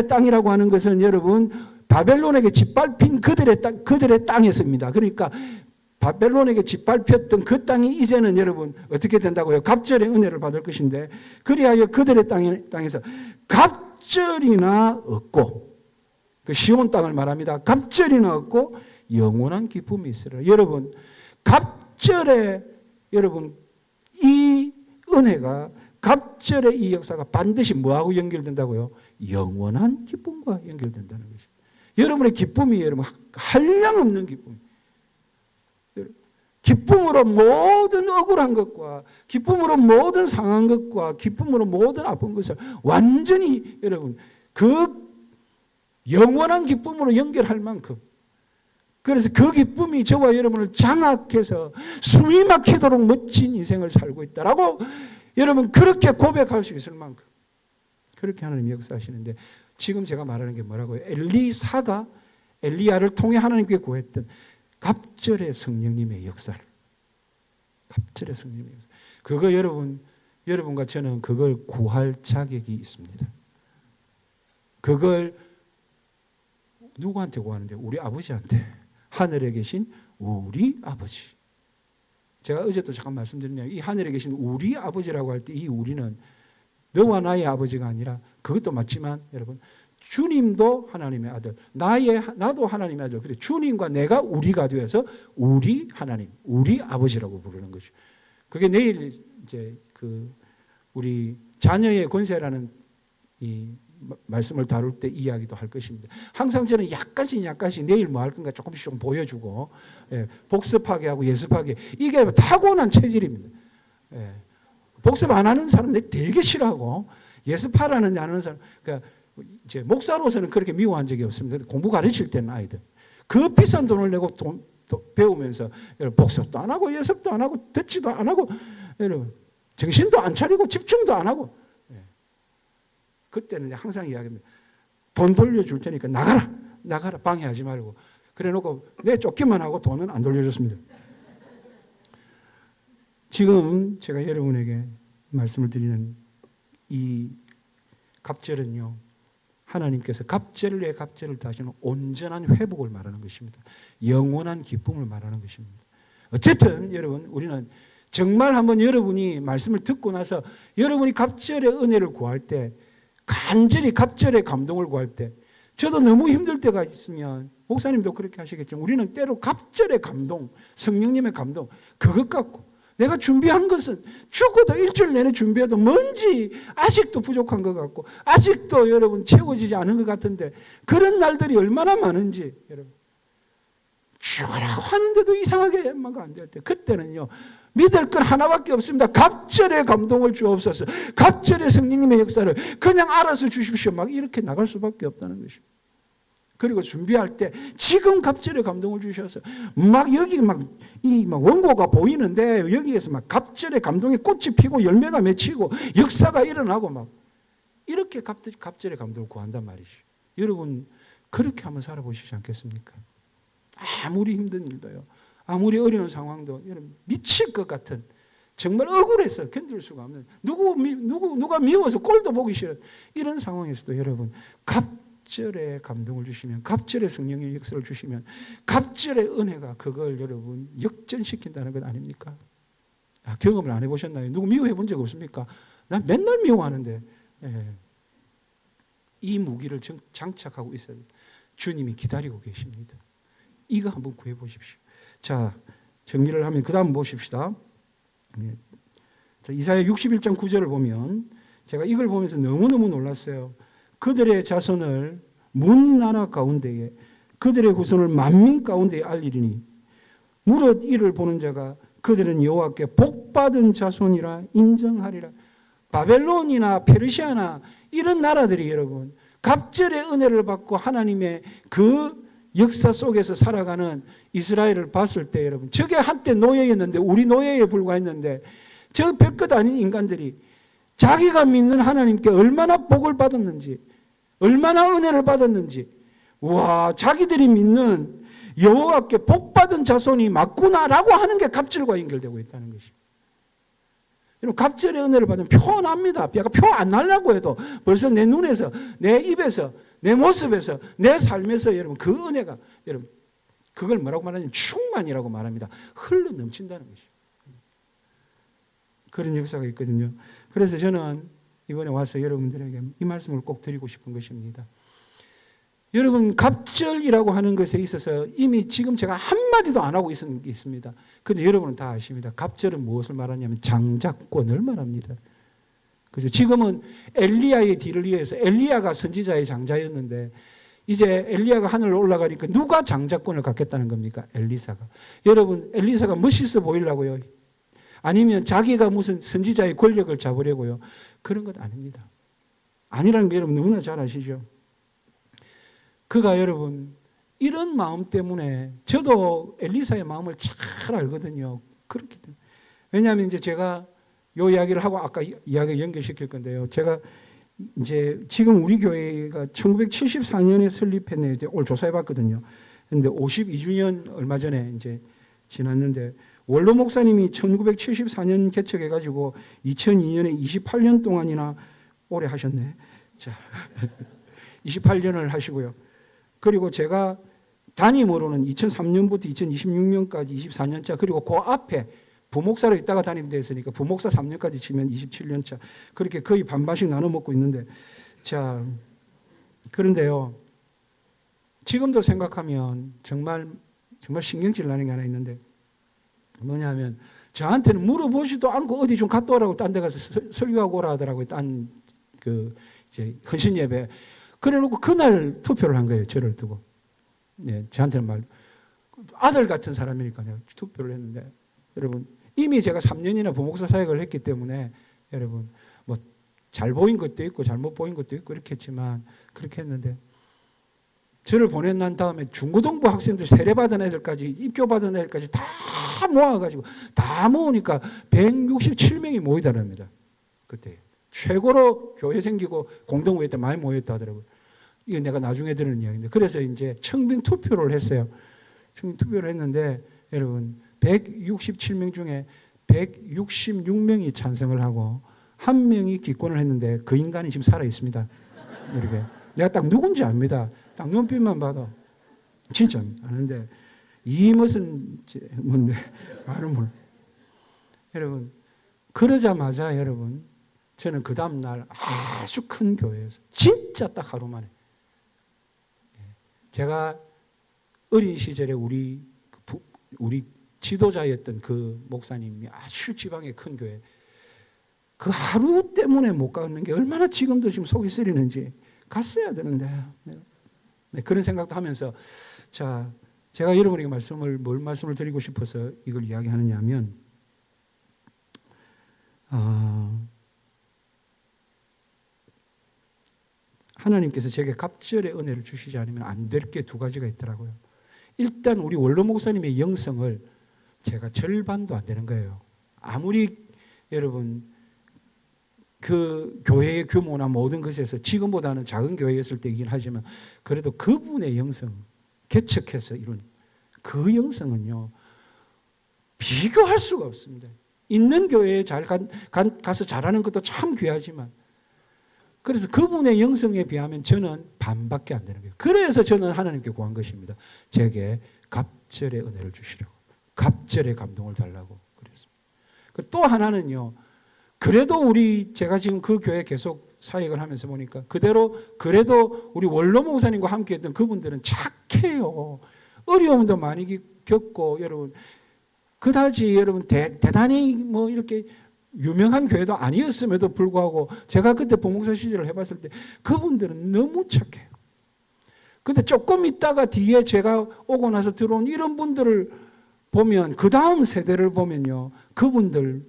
땅이라고 하는 것은 여러분 바벨론에게 짓밟힌 그들의 땅에서입니다. 그러니까 바벨론에게 짓밟혔던 그 땅이 이제는 여러분 어떻게 된다고요? 갑절의 은혜를 받을 것인데 그리하여 그들의 땅에서 갑절이나 얻고 그 시온 땅을 말합니다. 갑절이나 얻고 영원한 기쁨이 있으라. 여러분 갑절의 여러분 이 은혜가 갑절의 이 역사가 반드시 뭐하고 연결된다고요? 영원한 기쁨과 연결된다는 것입니다. 여러분의 기쁨이 여러분 한량없는 기쁨. 기쁨으로 모든 억울한 것과 기쁨으로 모든 상한 것과 기쁨으로 모든 아픈 것을 완전히 여러분 그 영원한 기쁨으로 연결할 만큼 그래서 그 기쁨이 저와 여러분을 장악해서 숨이 막히도록 멋진 인생을 살고 있다라고 여러분 그렇게 고백할 수 있을 만큼 그렇게 하나님이 역사하시는데 지금 제가 말하는 게 뭐라고요? 엘리사가 엘리야를 통해 하나님께 구했던 갑절의 성령님의 역사를 갑절의 성령님의 역사 그거 여러분과 저는 그걸 구할 자격이 있습니다. 그걸 누구한테 구하는데? 우리 아버지한테 하늘에 계신 우리 아버지. 제가 어제도 잠깐 말씀드렸네요. 이 하늘에 계신 우리 아버지라고 할 때 이 우리는 너와 나의 아버지가 아니라 그것도 맞지만 여러분 주님도 하나님의 아들, 나도 하나님의 아들. 그래 주님과 내가 우리가 되어서 우리 하나님, 우리 아버지라고 부르는 거죠. 그게 내일 이제 우리 자녀의 권세라는 이 말씀을 다룰 때 이야기도 할 것입니다. 항상 저는 약간씩 내일 뭐 할 건가 조금씩 좀 보여주고, 복습하게 하고 예습하게, 이게 타고난 체질입니다. 복습 안 하는 사람 되게 싫어하고, 예습하라는 안 하는 사람, 그러니까 이제 목사로서는 그렇게 미워한 적이 없습니다. 공부 가르칠 때는 아이들 그 비싼 돈을 내고 배우면서 여러분 복습도 안 하고 예습도 안 하고 듣지도 안 하고 여러분 정신도 안 차리고 집중도 안 하고, 그때는 항상 이야기합니다. 돈 돌려줄 테니까 나가라 방해하지 말고. 그래놓고 내 쫓기만 하고 돈은 안 돌려줬습니다. 지금 제가 여러분에게 말씀을 드리는 이 갑절은요, 하나님께서 갑절에 갑절을 다시는 온전한 회복을 말하는 것입니다. 영원한 기쁨을 말하는 것입니다. 어쨌든 여러분, 우리는 정말 한번 여러분이 말씀을 듣고 나서 여러분이 갑절의 은혜를 구할 때, 간절히 갑절의 감동을 구할 때, 저도 너무 힘들 때가 있으면 목사님도 그렇게 하시겠지만 우리는 때로 갑절의 감동, 성령님의 감동, 그것 갖고 내가 준비한 것은 죽어도 일주일 내내 준비해도 뭔지 아직도 부족한 것 같고 아직도 여러분 채워지지 않은 것 같은데, 그런 날들이 얼마나 많은지 여러분, 죽으라고 하는데도 이상하게 막 안 될 때, 그때는요 믿을 건 하나밖에 없습니다. 갑절의 감동을 주옵소서. 갑절의 성령님의 역사를 그냥 알아서 주십시오. 막 이렇게 나갈 수밖에 없다는 것입니다. 그리고 준비할 때 지금 갑절의 감동을 주셔서 막 여기 막 원고가 보이는데 여기에서 막 갑절의 감동의 꽃이 피고 열매가 맺히고 역사가 일어나고 막 이렇게 갑절의 감동을 구한단 말이죠. 여러분 그렇게 한번 살아보시지 않겠습니까? 아무리 힘든 일도요, 아무리 어려운 상황도 여러분 미칠 것 같은, 정말 억울해서 견딜 수가 없는, 누가 미워서 꼴도 보기 싫은 이런 상황에서도 여러분 갑절의 감동을 주시면, 갑절의 성령의 역사를 주시면 갑절의 은혜가 그걸 여러분 역전시킨다는 것 아닙니까? 경험을 안 해보셨나요? 누구 미워해 본 적 없습니까? 난 맨날 미워하는데. 이 무기를 장착하고 있어요. 주님이 기다리고 계십니다. 이거 한번 구해보십시오. 자, 정리를 하면 그 다음 보십시다. 자, 이사야 61장 9절을 보면 제가 이걸 보면서 너무너무 놀랐어요. 그들의 자손을 문 나라 가운데에, 그들의 후손을 만민 가운데에 알리리니 무릇 이를 보는 자가 그들은 여호와께 복받은 자손이라 인정하리라. 바벨론이나 페르시아나 이런 나라들이 여러분 갑절의 은혜를 받고 하나님의 그 역사 속에서 살아가는 이스라엘을 봤을 때 여러분, 저게 한때 노예였는데, 우리 노예에 불과했는데, 저 별것 아닌 인간들이 자기가 믿는 하나님께 얼마나 복을 받았는지, 얼마나 은혜를 받았는지, 와, 자기들이 믿는 여호와께 복받은 자손이 맞구나라고 하는 게 갑절과 연결되고 있다는 것입니다. 여러분, 갑절의 은혜를 받으면 표 납니다. 표 안 날라고 해도 벌써 내 눈에서, 내 입에서, 내 모습에서, 내 삶에서 여러분 그 은혜가, 여러분 그걸 뭐라고 말하냐면 충만이라고 말합니다. 흘러 넘친다는 것이죠. 그런 역사가 있거든요. 그래서 저는 이번에 와서 여러분들에게 이 말씀을 꼭 드리고 싶은 것입니다. 여러분 갑절이라고 하는 것에 있어서 이미 지금 제가 한마디도 안 하고 있습니다. 그런데 여러분은 다 아십니다. 갑절은 무엇을 말하냐면 장자권을 말합니다. 그죠? 지금은 엘리야의 뒤를 이어서, 엘리야가 선지자의 장자였는데 이제 엘리야가 하늘로 올라가니까 누가 장자권을 갖겠다는 겁니까? 엘리사가. 여러분 엘리사가 멋있어 보이려고요? 아니면 자기가 무슨 선지자의 권력을 잡으려고요? 그런 것 아닙니다. 아니라는 게 여러분 너무나 잘 아시죠? 그가 여러분 이런 마음 때문에, 저도 엘리사의 마음을 잘 알거든요. 그렇기 때문에. 왜냐하면 이제 제가 요 이야기를 하고 아까 이야기 연결시킬 건데요. 제가 이제 지금 우리 교회가 1974년에 설립했네요. 이제 올 조사해 봤거든요. 근데 52주년 얼마 전에 이제 지났는데, 원로 목사님이 1974년 개척해 가지고 2002년에 28년 동안이나 오래 하셨네. 자, 28년을 하시고요. 그리고 제가 담임으로는 2003년부터 2026년까지 24년차, 그리고 그 앞에 부목사로 있다가 담임 됐으니까 부목사 3년까지 치면 27년차, 그렇게 거의 반반씩 나눠 먹고 있는데, 자, 그런데요, 지금도 생각하면 정말 신경질 나는 게 하나 있는데, 뭐냐면 저한테는 물어보지도 않고 어디 좀 갔다 오라고 딴 데 가서 설교하고 오라 하더라고요. 이제 헌신 예배. 그래 놓고 그날 투표를 한 거예요. 저를 두고. 네, 저한테는 아들 같은 사람이니까요. 투표를 했는데, 여러분, 이미 제가 3년이나 부목사 사역을 했기 때문에, 여러분, 뭐, 잘 보인 것도 있고, 잘못 보인 것도 있고, 이렇게 했지만, 그렇게 했는데, 저를 보낸 난 다음에 중고등부 학생들 세례받은 애들까지, 입교받은 애들까지 다 모아가지고, 다 모으니까 167명이 모이더랍니다. 그때. 최고로 교회 생기고 공동회의 때 많이 모였다 하더라고요. 이거 내가 나중에 들은 이야기인데. 그래서 이제 청빙 투표를 했어요. 청빙 투표를 했는데, 여러분, 167명 중에 166명이 찬성을 하고, 한 명이 기권을 했는데, 그 인간이 지금 살아 있습니다. 이렇게. 내가 딱 누군지 압니다. 딱 눈빛만 봐도. 진짜 아는데, 이 무슨, 뭔데, 말은 몰라. 여러분, 그러자마자 여러분, 저는 그 다음날 아주 큰 교회에서 진짜 딱 하루 만에 제가 어린 시절에 우리 지도자였던 그 목사님이 아주 지방의 큰 교회 그 하루 때문에 못 가는 게 얼마나 지금도 지금 속이 쓰리는지 갔어야 되는데 네, 그런 생각도 하면서 자 제가 여러분에게 뭘 말씀을 드리고 싶어서 이걸 이야기하느냐 하면 하나님께서 제게 갑절의 은혜를 주시지 않으면 안 될 게 두 가지가 있더라고요. 일단 우리 원로 목사님의 영성을 제가 절반도 안 되는 거예요. 아무리 여러분 그 교회의 규모나 모든 것에서 지금보다는 작은 교회였을 때이긴 하지만 그래도 그분의 영성, 개척해서 이룬 그 영성은요 비교할 수가 없습니다. 있는 교회에 가서 잘하는 것도 참 귀하지만 그래서 그분의 영성에 비하면 저는 반밖에 안 되는 거예요. 그래서 저는 하나님께 구한 것입니다. 제게 갑절의 은혜를 주시려고. 갑절의 감동을 달라고 그랬습니다. 또 하나는요. 그래도 제가 지금 그 교회 계속 사역을 하면서 보니까 그래도 우리 원로 목사님과 함께 했던 그분들은 착해요. 어려움도 많이 겪고 여러분 그다지 여러분 대단히 뭐 이렇게 유명한 교회도 아니었음에도 불구하고 제가 그때 부목사 시절을 해봤을 때 그분들은 너무 착해요. 근데 조금 있다가 뒤에 제가 오고 나서 들어온 이런 분들을 보면 그 다음 세대를 보면요. 그분들의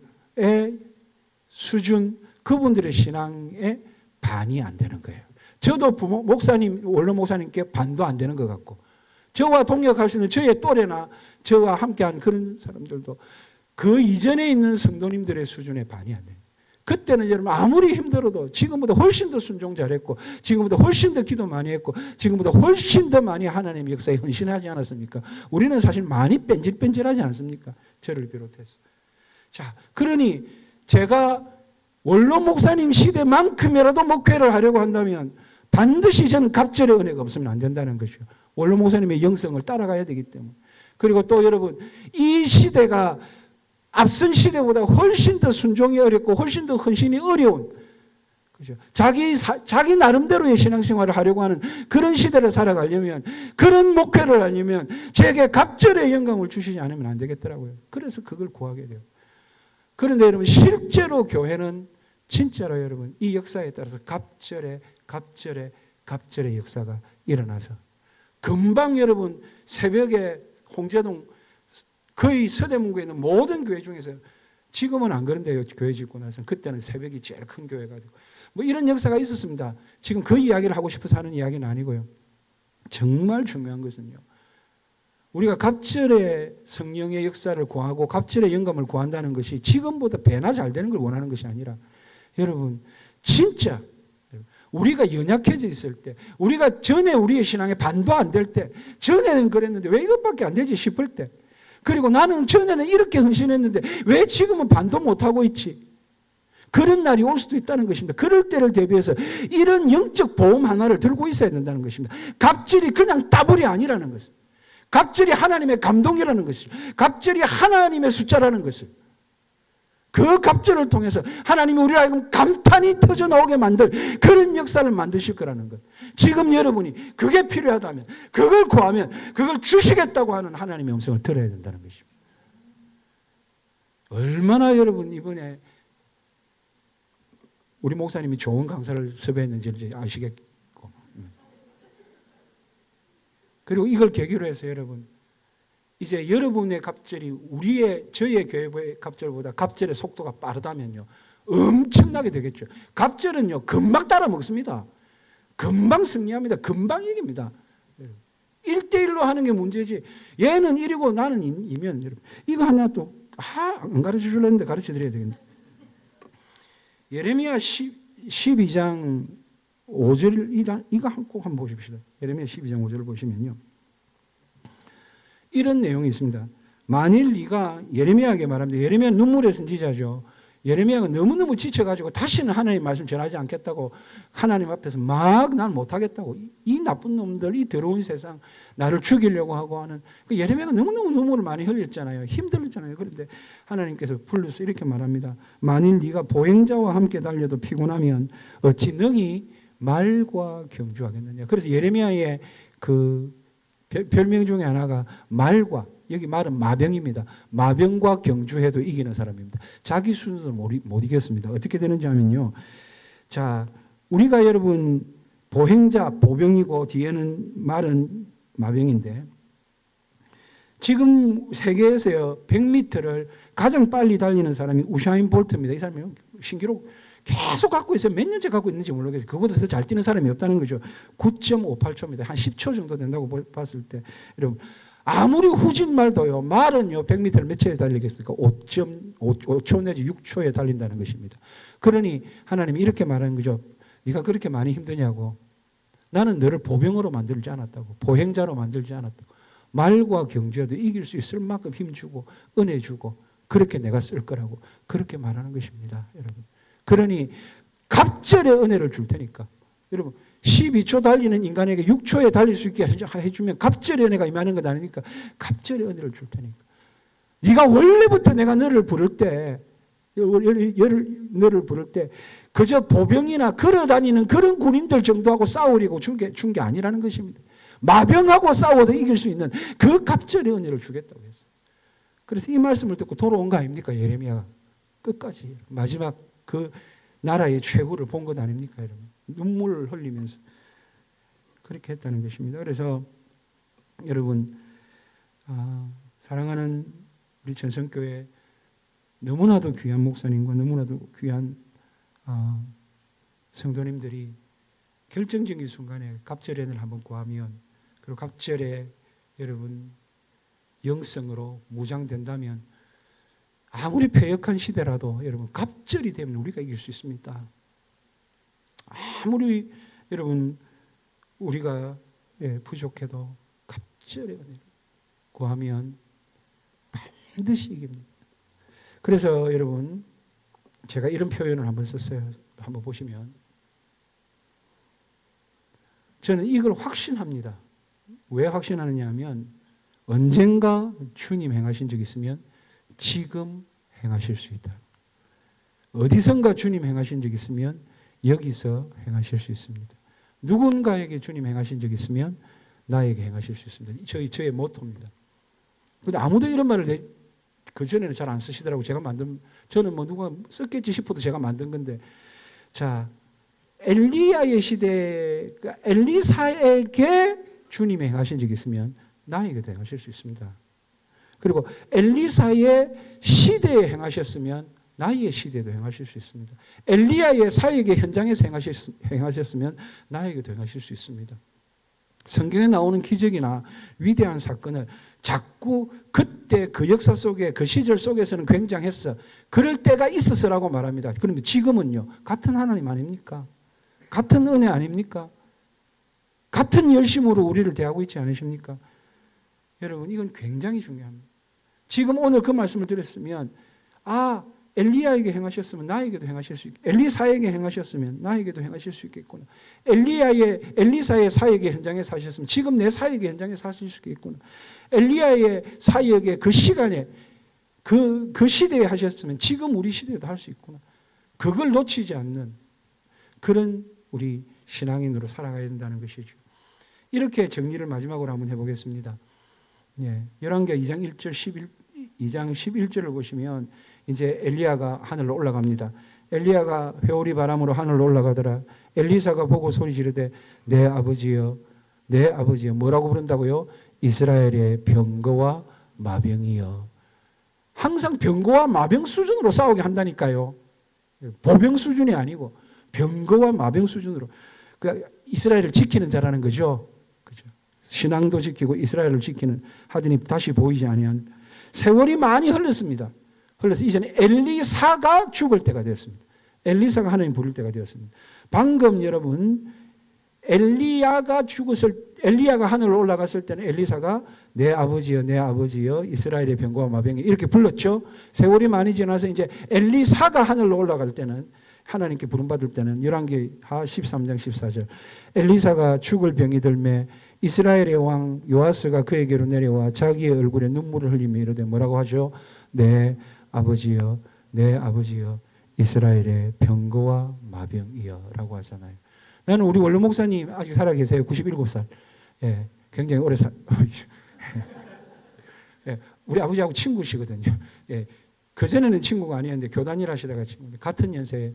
수준, 그분들의 신앙에 반이 안 되는 거예요. 저도 원로 목사님께 반도 안 되는 것 같고 저와 동역할 수 있는 저의 또래나 저와 함께한 그런 사람들도 그 이전에 있는 성도님들의 수준에 반이 안 돼요. 그때는 여러분 아무리 힘들어도 지금보다 훨씬 더 순종 잘했고 지금보다 훨씬 더 기도 많이 했고 지금보다 훨씬 더 많이 하나님의 역사에 헌신하지 않았습니까? 우리는 사실 많이 뺀질뺀질하지 않습니까? 저를 비롯해서. 자, 그러니 제가 원로 목사님 시대만큼이라도 목회를 하려고 한다면 반드시 저는 갑절의 은혜가 없으면 안 된다는 것이요. 원로 목사님의 영성을 따라가야 되기 때문에. 그리고 또 여러분 이 시대가 앞선 시대보다 훨씬 더 순종이 어렵고 훨씬 더 헌신이 어려운 그죠? 자기 나름대로의 신앙생활을 하려고 하는 그런 시대를 살아가려면 그런 목회를 하려면 제게 갑절의 영광을 주시지 않으면 안 되겠더라고요. 그래서 그걸 구하게 돼요. 그런데 여러분 실제로 교회는 진짜로 여러분 이 역사에 따라서 갑절의 역사가 일어나서 금방 여러분 새벽에 홍제동 거의 서대문구에 있는 모든 교회 중에서 지금은 안 그런데요. 교회 짓고 나서 그때는 새벽이 제일 큰 교회가 되고 뭐 이런 역사가 있었습니다. 지금 그 이야기를 하고 싶어서 하는 이야기는 아니고요. 정말 중요한 것은요. 우리가 갑절의 성령의 역사를 구하고 갑절의 영감을 구한다는 것이 지금보다 배나 잘 되는 걸 원하는 것이 아니라 여러분 진짜 우리가 연약해져 있을 때 우리가 전에 우리의 신앙에 반도 안 될 때 전에는 그랬는데 왜 이것밖에 안 되지 싶을 때 그리고 나는 전에는 이렇게 헌신했는데 왜 지금은 반도 못하고 있지? 그런 날이 올 수도 있다는 것입니다. 그럴 때를 대비해서 이런 영적 보험 하나를 들고 있어야 된다는 것입니다. 갑절이 그냥 따블이 아니라는 것을. 갑절이 하나님의 감동이라는 것을. 갑절이 하나님의 숫자라는 것을. 그 갑절을 통해서 하나님이 우리를 하여금 감탄이 터져 나오게 만들 그런 역사를 만드실 거라는 것. 지금 여러분이 그게 필요하다면 그걸 구하면 그걸 주시겠다고 하는 하나님의 음성을 들어야 된다는 것입니다. 얼마나 여러분 이번에 우리 목사님이 좋은 강사를 섭외했는지 이제 아시겠고, 그리고 이걸 계기로 해서 여러분 이제 여러분의 갑절이 저의 교회의 갑절보다 갑절의 속도가 빠르다면요 엄청나게 되겠죠. 갑절은요 금방 따라 먹습니다. 금방 승리합니다. 금방 이깁니다. 1대1로 하는 게 문제지. 얘는 1이고 나는 2면 여러분 이거 하나 또 안 가르쳐 주려는데 가르쳐 드려야 되겠네. 예레미야 12장 5절 이거 꼭 한번 보십시다. 예레미야 12장 5절을 보시면요. 이런 내용이 있습니다. 만일 네가 예레미야에게 말합니다. 예레미야는 눈물의 선지자죠. 예레미야가 너무너무 지쳐가지고 다시는 하나님 말씀 전하지 않겠다고 하나님 앞에서 막 난 못하겠다고 이 나쁜 놈들 이 더러운 세상 나를 죽이려고 하고 하는 예레미야가 너무너무 눈물을 많이 흘렸잖아요. 힘들었잖아요. 그런데 하나님께서 불러서 이렇게 말합니다. 만일 네가 보행자와 함께 달려도 피곤하면 어찌 능히 말과 경주하겠느냐. 그래서 예레미야의 그 별명 중에 하나가 말과, 여기 말은 마병입니다. 마병과 경주해도 이기는 사람입니다. 자기 순서를 못 이겼습니다. 어떻게 되는지 하면요. 자, 우리가 여러분 보행자, 보병이고 뒤에는 말은 마병인데 지금 세계에서요 100m를 가장 빨리 달리는 사람이 우샤인 볼트입니다. 이 사람이 신기록 계속 갖고 있어요. 몇 년째 갖고 있는지 모르겠어요. 그보다 더 잘 뛰는 사람이 없다는 거죠. 9.58초입니다. 한 10초 정도 된다고 봤을 때 여러분 아무리 후진 말도요. 말은요 100m를 몇 초에 달리겠습니까? 5초 내지 6초에 달린다는 것입니다. 그러니 하나님이 이렇게 말하는 거죠. 네가 그렇게 많이 힘드냐고. 나는 너를 보병으로 만들지 않았다고. 보행자로 만들지 않았다고. 말과 경주에도 이길 수 있을 만큼 힘주고 은혜 주고 그렇게 내가 쓸 거라고 그렇게 말하는 것입니다. 여러분. 그러니 갑절의 은혜를 줄 테니까 여러분 12초 달리는 인간에게 6초에 달릴 수 있게 해주면 갑절의 은혜가 임하는 것 아닙니까? 갑절의 은혜를 줄 테니까 네가 원래부터 내가 너를 부를 때 너를 부를 때 그저 보병이나 걸어다니는 그런 군인들 정도하고 싸우려고 준 게 아니라는 것입니다. 마병하고 싸워도 이길 수 있는 그 갑절의 은혜를 주겠다고 했어요. 그래서 이 말씀을 듣고 돌아온 거 아닙니까? 예레미야가 끝까지 마지막 그 나라의 최후를 본 것 아닙니까? 여러분? 눈물을 흘리면서 그렇게 했다는 것입니다. 그래서 여러분 사랑하는 우리 전성교회 너무나도 귀한 목사님과 너무나도 귀한 성도님들이 결정적인 순간에 갑절의 은혜를 한번 구하면 그리고 갑절에 여러분 영성으로 무장된다면 아무리 패역한 시대라도 여러분 갑절이 되면 우리가 이길 수 있습니다. 아무리 여러분 우리가 부족해도 갑절의 은혜를 구하면 반드시 이깁니다. 그래서 여러분 제가 이런 표현을 한번 썼어요. 한번 보시면 저는 이걸 확신합니다. 왜 확신하느냐 하면 언젠가 주님 행하신 적 있으면 지금 행하실 수 있다. 어디선가 주님 행하신 적 있으면 여기서 행하실 수 있습니다. 누군가에게 주님 행하신 적 있으면 나에게 행하실 수 있습니다. 저의 모토입니다. 근데 아무도 이런 말을 그전에는 잘 안 쓰시더라고요. 저는 뭐 누가 썼겠지 싶어도 제가 만든 건데 자, 엘리야의 시대, 엘리사에게 주님이 행하신 적이 있으면 나에게도 행하실 수 있습니다. 그리고 엘리사의 시대에 행하셨으면 나의 시대에도 행하실 수 있습니다. 엘리야의 사역의 현장에서 행하셨으면 나에게도 행하실 수 있습니다. 성경에 나오는 기적이나 위대한 사건을 자꾸 그때 그 역사 속에 그 시절 속에서는 굉장했어. 그럴 때가 있었으라고 말합니다. 그런데 지금은요. 같은 하나님 아닙니까? 같은 은혜 아닙니까? 같은 열심으로 우리를 대하고 있지 않으십니까? 여러분 이건 굉장히 중요합니다. 지금 오늘 그 말씀을 들었으면 엘리야에게 행하셨으면 나에게도 행하실 수 있겠구나. 엘리사에게 행하셨으면 나에게도 행하실 수 있겠구나. 엘리사의 사역의 현장에 사셨으면 지금 내 사역의 현장에 사실 수 있겠구나. 엘리야의 사역의 그 시간에 그 시대에 하셨으면 지금 우리 시대에도 할 수 있구나. 그걸 놓치지 않는 그런 우리 신앙인으로 살아가야 된다는 것이죠. 이렇게 정리를 마지막으로 한번 해보겠습니다. 열왕기하 2장 11절을 보시면 이제 엘리야가 하늘로 올라갑니다. 엘리야가 회오리 바람으로 하늘로 올라가더라. 엘리사가 보고 소리 지르되 내 아버지여, 내 아버지여. 뭐라고 부른다고요? 이스라엘의 병거와 마병이여. 항상 병거와 마병 수준으로 싸우게 한다니까요. 보병 수준이 아니고 병거와 마병 수준으로. 그러니까 이스라엘을 지키는 자라는 거죠. 그죠? 신앙도 지키고 이스라엘을 지키는 하더니 다시 보이지 아니한 세월이 많이 흘렀습니다. 흘러서 이제는 엘리사가 죽을 때가 되었습니다. 엘리사가 하나님 부를 때가 되었습니다. 방금 여러분 엘리야가 하늘로 올라갔을 때는 엘리사가 내 아버지여, 내 아버지여, 이스라엘의 병거와 마병이 이렇게 불렀죠. 세월이 많이 지나서 이제 엘리사가 하늘로 올라갈 때는 하나님께 부름받을 때는 열왕기하 13장 14절 엘리사가 죽을 병이 들매 이스라엘의 왕 요아스가 그에게로 내려와 자기의 얼굴에 눈물을 흘리며 이르되 뭐라고 하죠? 내 아버지여, 내 아버지여, 이스라엘의 병거와 마병이여 라고 하잖아요. 나는 우리 원로 목사님 아직 살아 계세요. 97살. 예, 굉장히 오래 예, 우리 아버지하고 친구시거든요. 예, 그전에는 친구가 아니었는데 교단일 하시다가 같은 연세에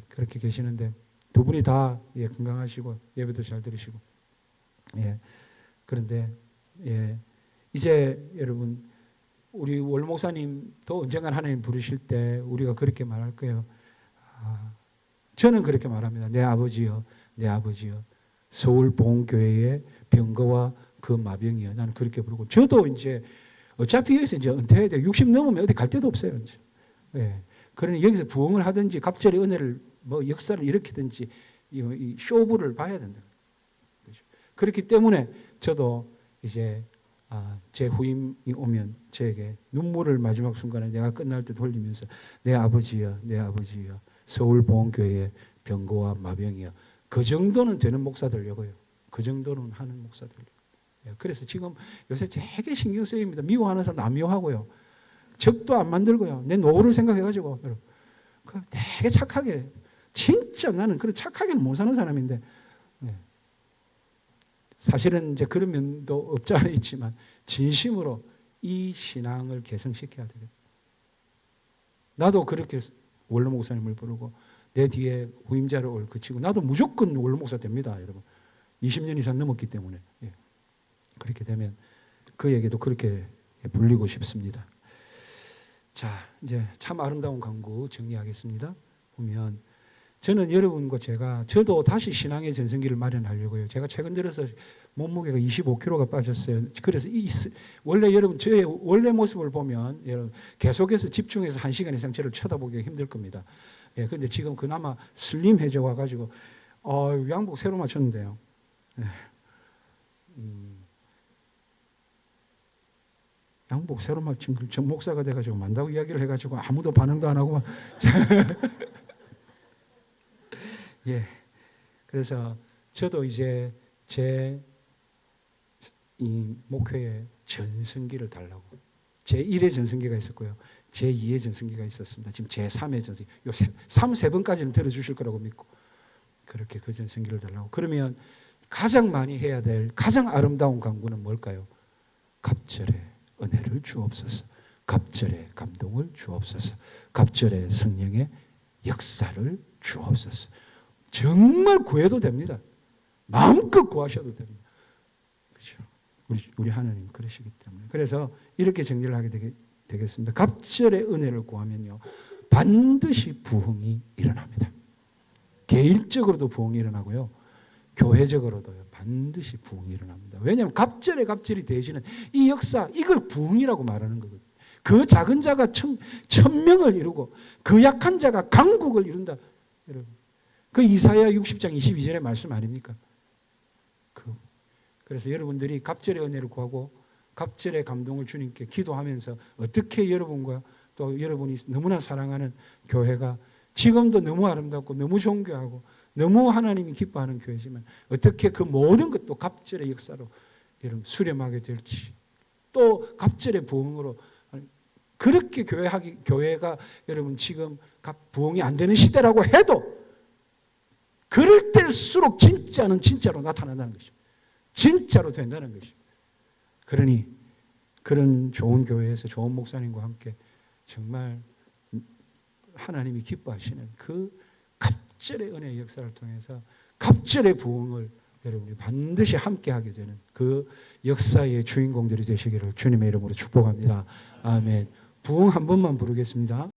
그렇게 계시는데 두 분이 다 예, 건강하시고 예배도 잘 들으시고 예, 그런데 예, 이제 여러분 우리 원로 목사님도 언젠간 하나님 부르실 때 우리가 그렇게 말할 거예요. 저는 그렇게 말합니다. 내 아버지여, 내 아버지여, 서울 보훈교회의 병거와 그 마병이여. 나는 그렇게 부르고 저도 이제 어차피 여기서 이제 은퇴해야 돼. 60 넘으면 어디 갈 데도 없어요. 이제. 예. 그러니 여기서 부흥을 하든지 갑절의 은혜를 뭐 역사를 일으키든지 이 쇼부를 봐야 된다. 그렇죠? 그렇기 때문에 저도 이제 제 후임이 오면 저에게 눈물을 마지막 순간에 내가 끝날 때 돌리면서 내 아버지여, 내 아버지여, 서울 보훈교회의 병거와 마병이여. 그 정도는 되는 목사들려고요. 그 정도는 하는 목사들. 그래서 지금 요새 되게 신경 쓰입니다. 미워하는 사람 안 미워하고요. 적도 안 만들고요. 내 노후를 생각해가지고 되게 착하게 진짜 나는 그런 착하게는 못 사는 사람인데 사실은 이제 그런 면도 없지 않아 있지만 진심으로 이 신앙을 개성시켜야 되겠다. 나도 그렇게 원로 목사님을 부르고 내 뒤에 후임자를 그치고 나도 무조건 원로 목사 됩니다, 여러분. 20년 이상 넘었기 때문에 그렇게 되면 그에게도 그렇게 불리고 싶습니다. 자, 이제 참 아름다운 강구 정리하겠습니다. 보면 저는 여러분과 저도 다시 신앙의 전성기를 마련하려고요. 제가 최근 들어서 몸무게가 25kg가 빠졌어요. 그래서 원래 여러분 저의 원래 모습을 보면 여러분 계속해서 집중해서 1시간 이상 저를 쳐다보기가 힘들 겁니다. 예, 근데 지금 그나마 슬림해져 와가지고 양복 새로 맞췄는데요. 예. 양복 새로 맞춘 전 목사가 돼가지고 만다고 이야기를 해가지고 아무도 반응도 안 하고 예. 그래서 저도 이제 제 이 목회에 전성기를 달라고. 제1의 전성기가 있었고요. 제2의 전성기가 있었습니다. 지금 제3의 전성기. 요 3번까지는 들어주실 거라고 믿고 그렇게 그 전성기를 달라고. 그러면 가장 많이 해야 될 가장 아름다운 간구는 뭘까요? 갑절의 은혜를 주옵소서. 갑절의 감동을 주옵소서. 갑절의 성령의 역사를 주옵소서. 정말 구해도 됩니다. 마음껏 구하셔도 됩니다. 그렇죠? 우리 하나님 그러시기 때문에. 그래서 이렇게 정리를 하게 되겠습니다. 갑절의 은혜를 구하면요. 반드시 부흥이 일어납니다. 개인적으로도 부흥이 일어나고요. 교회적으로도요. 반드시 부흥이 일어납니다. 왜냐하면 갑절이 되시는 이 역사, 이걸 부흥이라고 말하는 거거든요. 그 작은 자가 천명을 이루고 그 약한 자가 강국을 이룬다. 여러분. 그 이사야 60장 22절의 말씀 아닙니까? 그래서 여러분들이 갑절의 은혜를 구하고 갑절의 감동을 주님께 기도하면서 어떻게 여러분과 또 여러분이 너무나 사랑하는 교회가 지금도 너무 아름답고 너무 좋은 교회하고 너무 하나님이 기뻐하는 교회지만 어떻게 그 모든 것도 갑절의 역사로 여러분 수렴하게 될지 또 갑절의 부흥으로 그렇게 교회가 여러분 지금 부흥이 안 되는 시대라고 해도 그럴 때일수록 진짜는 진짜로 나타난다는 것이죠. 진짜로 된다는 것이죠. 그러니 그런 좋은 교회에서 좋은 목사님과 함께 정말 하나님이 기뻐하시는 그 갑절의 은혜의 역사를 통해서 갑절의 부흥을 여러분이 반드시 함께하게 되는 그 역사의 주인공들이 되시기를 주님의 이름으로 축복합니다. 아멘. 부흥 한 번만 부르겠습니다.